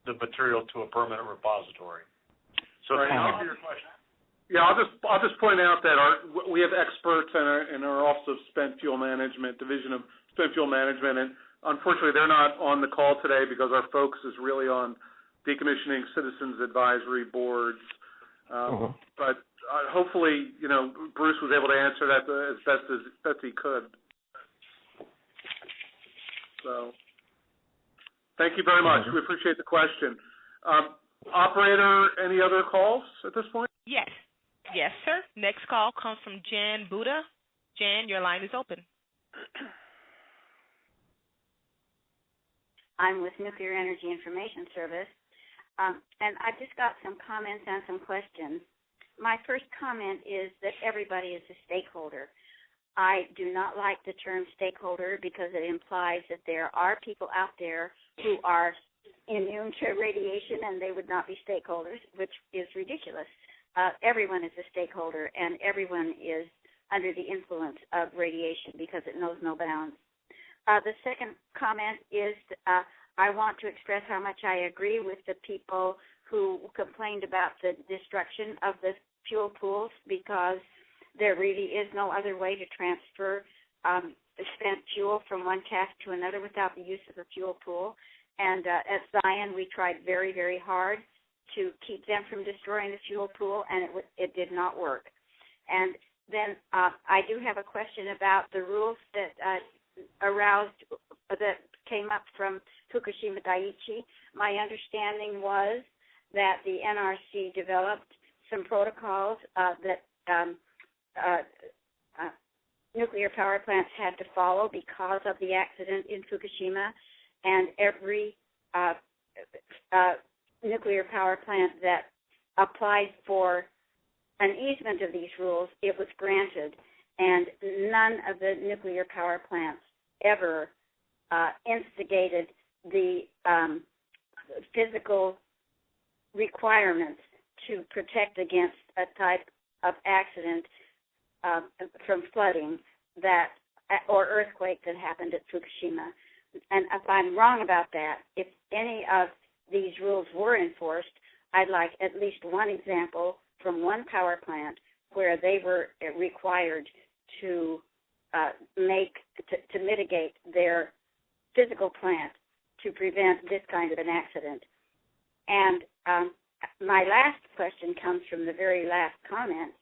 the material to a permanent repository. So to answer your question. Yeah, I'll just point out that we have experts in our Office of Spent Fuel Management, Division of Spent Fuel Management, and unfortunately they're not on the call today because our focus is really on decommissioning citizens advisory boards. But hopefully, Bruce was able to answer that as best he could. So, thank you very much. We appreciate the question. Operator, any other calls at this point? Yes. Yes, sir. Next call comes from Jan Buddha. Jan, your line is open. I'm with Nuclear Energy Information Service, and I've just got some comments and some questions. My first comment is that everybody is a stakeholder. I do not like the term stakeholder because it implies that there are people out there who are immune to radiation and they would not be stakeholders, which is ridiculous. Everyone is a stakeholder, and everyone is under the influence of radiation because it knows no bounds. The second comment is I want to express how much I agree with the people who complained about the destruction of the fuel pools because there really is no other way to transfer spent fuel from one cask to another without the use of a fuel pool. And at Zion, we tried very, very hard to keep them from destroying the fuel pool, and it did not work. And then I do have a question about the rules that that came up from Fukushima Daiichi. My understanding was that the NRC developed some protocols that nuclear power plants had to follow because of the accident in Fukushima, and every nuclear power plant that applied for an easement of these rules, it was granted, and none of the nuclear power plants ever instigated the physical requirements to protect against a type of accident from flooding or earthquake that happened at Fukushima. And if I'm wrong about that, if any of these rules were enforced, I'd like at least one example from one power plant where they were required to mitigate their physical plant to prevent this kind of an accident. And my last question comes from the very last comment.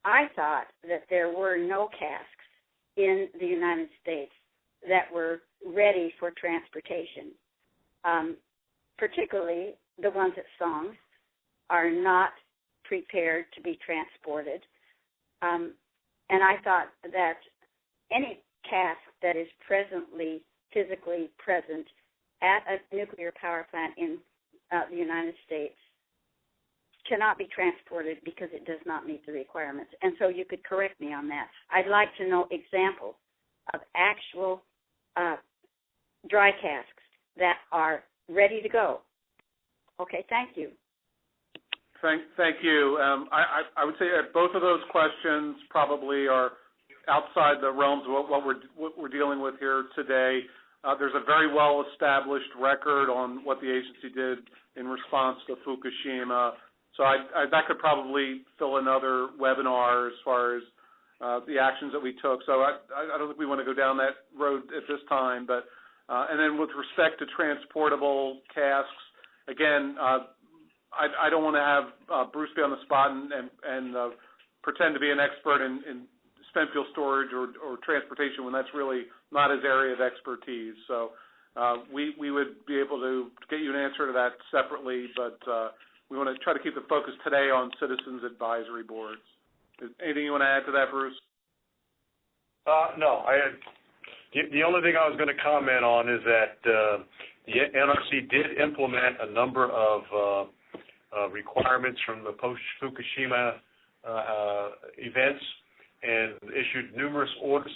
I thought that there were no casks in the United States that were ready for transportation. Particularly the ones at Songs are not prepared to be transported. And I thought that any cask that is presently physically present at a nuclear power plant in the United States cannot be transported because it does not meet the requirements. And so you could correct me on that. I'd like to know examples of actual dry casks that are ready to go. Okay, thank you. Thank you. I would say that both of those questions probably are outside the realms of what we're dealing with here today. There's a very well-established record on what the agency did in response to Fukushima. So that could probably fill another webinar as far as the actions that we took. So I don't think we want to go down that road at this time. But and then with respect to transportable casks, again, I don't want to have Bruce be on the spot and pretend to be an expert in spent fuel storage or transportation when that's really not his area of expertise. So we would be able to get you an answer to that separately, but we want to try to keep the focus today on citizens advisory boards. Anything you want to add to that, Bruce? No. The only thing I was going to comment on is that the NRC did implement a number of requirements from the post-Fukushima events and issued numerous orders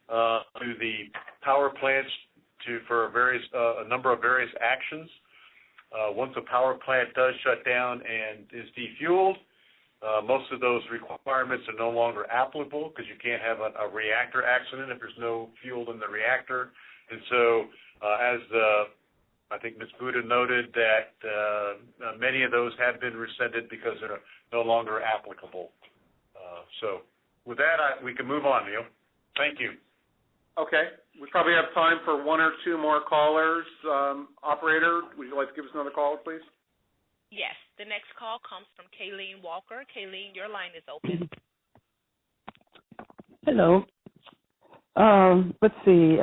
to the power plants for a number of various actions. Once a power plant does shut down and is defueled, most of those requirements are no longer applicable because you can't have a reactor accident if there's no fuel in the reactor. And so I think Ms. Buddha noted that many of those have been rescinded because they're no longer applicable. So with that, we can move on, Neil. Thank you. Okay. We probably have time for one or two more callers. Operator, would you like to give us another caller, please? Yes. The next call comes from Kayleen Walker. Kayleen, your line is open. Hello. Let's see.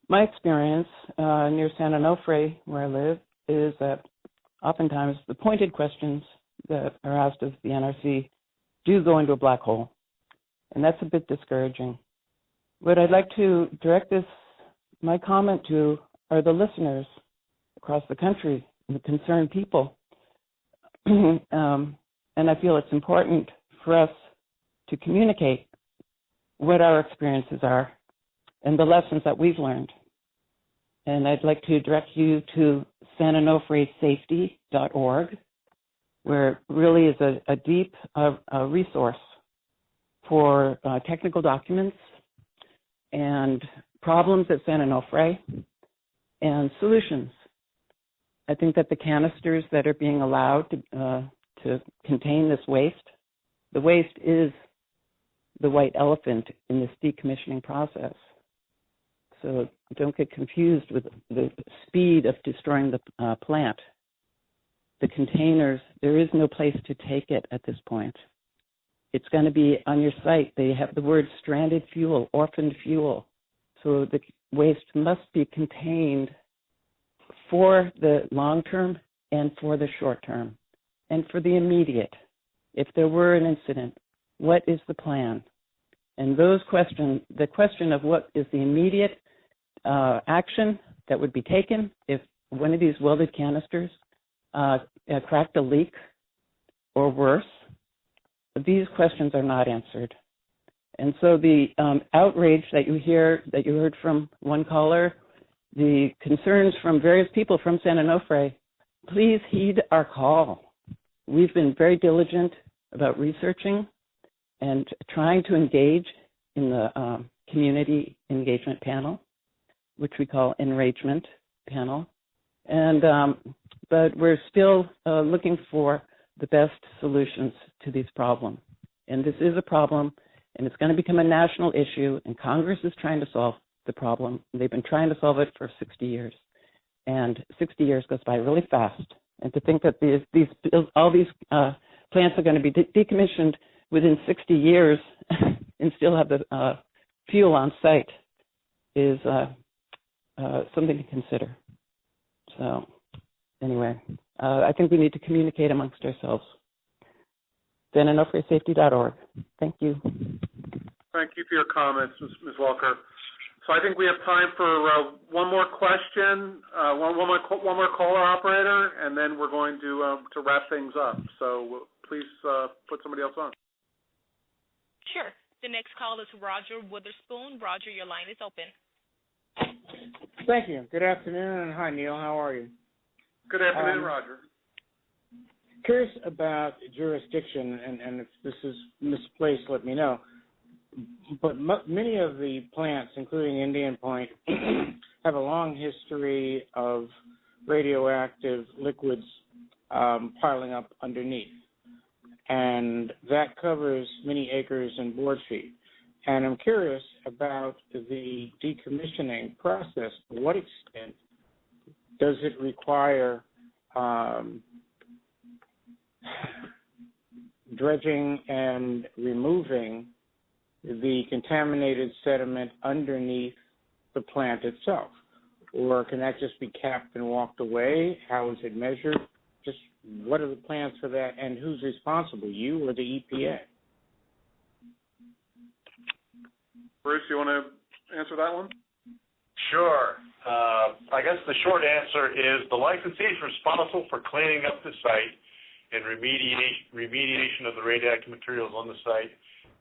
My experience near San Onofre, where I live, is that oftentimes the pointed questions that are asked of the NRC do go into a black hole, and that's a bit discouraging. What I'd like to direct my comment to are the listeners across the country, the concerned people. And I feel it's important for us to communicate what our experiences are and the lessons that we've learned. And I'd like to direct you to sanonofresafety.org, where it really is a deep resource for technical documents and problems at San Onofre and solutions. I think that the canisters that are being allowed to contain this waste, the waste is the white elephant in this decommissioning process. So don't get confused with the speed of destroying the plant. the containers, there is no place to take it at this point. It's going to be on your site. They have the word stranded fuel, orphaned fuel. So the waste must be contained for the long term and for the short term and for the immediate. If there were an incident, what is the plan? And those questions, the question of what is the immediate action that would be taken if one of these welded canisters cracked a leak or worse, these questions are not answered. And so the outrage that you heard from one caller, the concerns from various people from San Onofre, please heed our call. We've been very diligent about researching and trying to engage in the community engagement panel, which we call Enragement Panel. And but we're still looking for the best solutions to these problems. And this is a problem, and it's going to become a national issue, and Congress is trying to solve the problem. They've been trying to solve it for 60 years, and 60 years goes by really fast. And to think that all these plants are going to be decommissioned within 60 years and still have the fuel on site is something to consider. So anyway, I think we need to communicate amongst ourselves. SanOnofreSafety.org. Thank you. Thank you for your comments, Ms. Walker. So I think we have time for one more question, one more caller, operator, and then we're going to wrap things up. So please put somebody else on. Sure. The next call is Roger Witherspoon. Roger, your line is open. Thank you. Good afternoon, and hi, Neil. How are you? Good afternoon, Roger. Curious about jurisdiction, and if this is misplaced, let me know. But many of the plants, including Indian Point, have a long history of radioactive liquids piling up underneath. And that covers many acres and board feet. And I'm curious about the decommissioning process. To what extent does it require dredging and removing the contaminated sediment underneath the plant itself? Or can that just be capped and walked away? How is it measured? Just what are the plans for that, and who's responsible, you or the EPA? Bruce, you want to answer that one? Sure. I guess the short answer is the licensee is responsible for cleaning up the site and remediation of the radioactive materials on the site,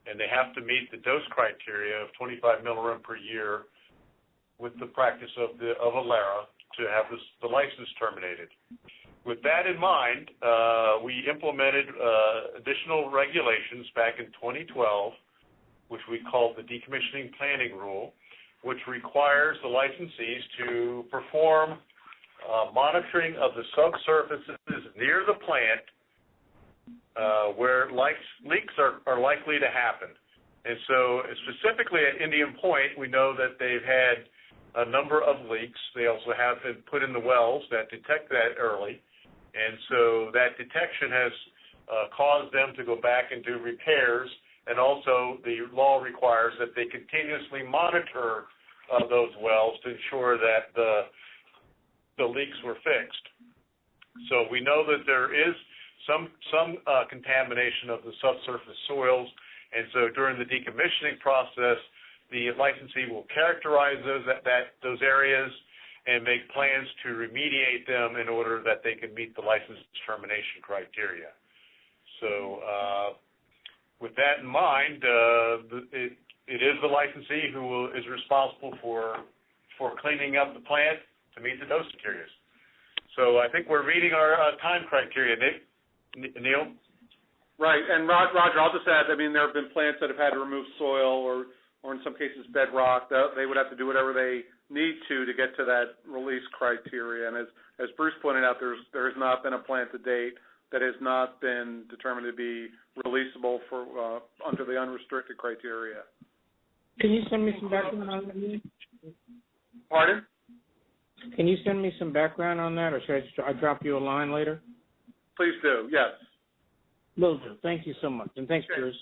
and they have to meet the dose criteria of 25 milligram per year with the practice of ALERA to have the license terminated. With that in mind, we implemented additional regulations back in 2012, which we called the Decommissioning Planning Rule, which requires the licensees to perform monitoring of the subsurfaces near the plant where leaks are likely to happen. And so specifically at Indian Point, we know that they've had a number of leaks. They also have been put in the wells that detect that early. And so that detection has caused them to go back and do repairs. And also the law requires that they continuously monitor those wells to ensure that the leaks were fixed. So we know that there is some contamination of the subsurface soils, and so during the decommissioning process, the licensee will characterize those areas and make plans to remediate them in order that they can meet the license termination criteria. So with that in mind, it is the licensee who is responsible for cleaning up the plant to meet the dose criteria. So I think we're meeting our time criteria, Neil? Right, and Roger, I'll just add, I mean, there have been plants that have had to remove soil or in some cases bedrock. They would have to do whatever they need to get to that release criteria. And as Bruce pointed out, there has not been a plant to date that has not been determined to be releasable for under the unrestricted criteria. Can you send me some background on that? Pardon? Can you send me some background on that, or should I drop you a line later? Please do, yes. Will do. Thank you so much, and thanks, Bruce.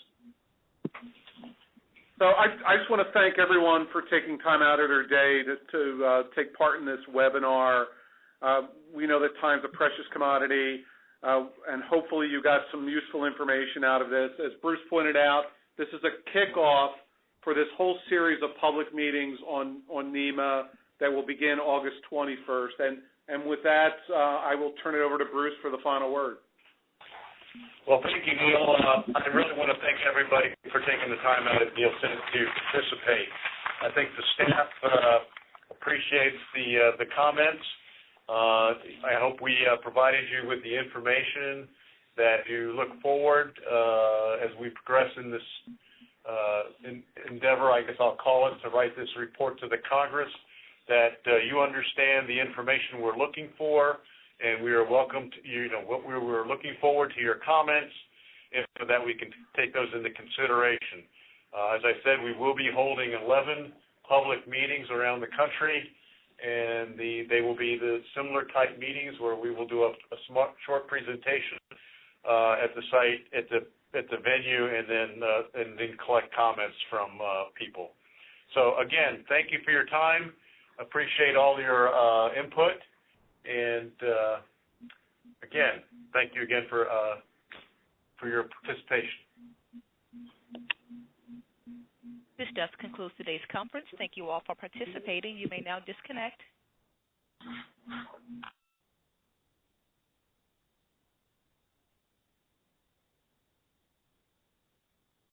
So I just want to thank everyone for taking time out of their day to take part in this webinar. We know that time's a precious commodity, and hopefully you got some useful information out of this. As Bruce pointed out, this is a kickoff for this whole series of public meetings on NEMA that will begin August 21st. And with that, I will turn it over to Bruce for the final word. Well, thank you, Neil. I really want to thank everybody for taking the time out at Neil Center to participate. I think the staff appreciates the comments. I hope we provided you with the information that you look forward as we progress in this endeavor, I guess I'll call it, to write this report to the Congress, that you understand the information we're looking for, and we are welcome to, we're looking forward to your comments, so that we can take those into consideration. As I said, we will be holding 11 public meetings around the country, and they will be the similar type meetings where we will do a short presentation at the site, at the venue, and then collect comments from people. So again, thank you for your time. Appreciate all your input, and again, thank you again for your participation. This does conclude today's conference. Thank you all for participating. You may now disconnect.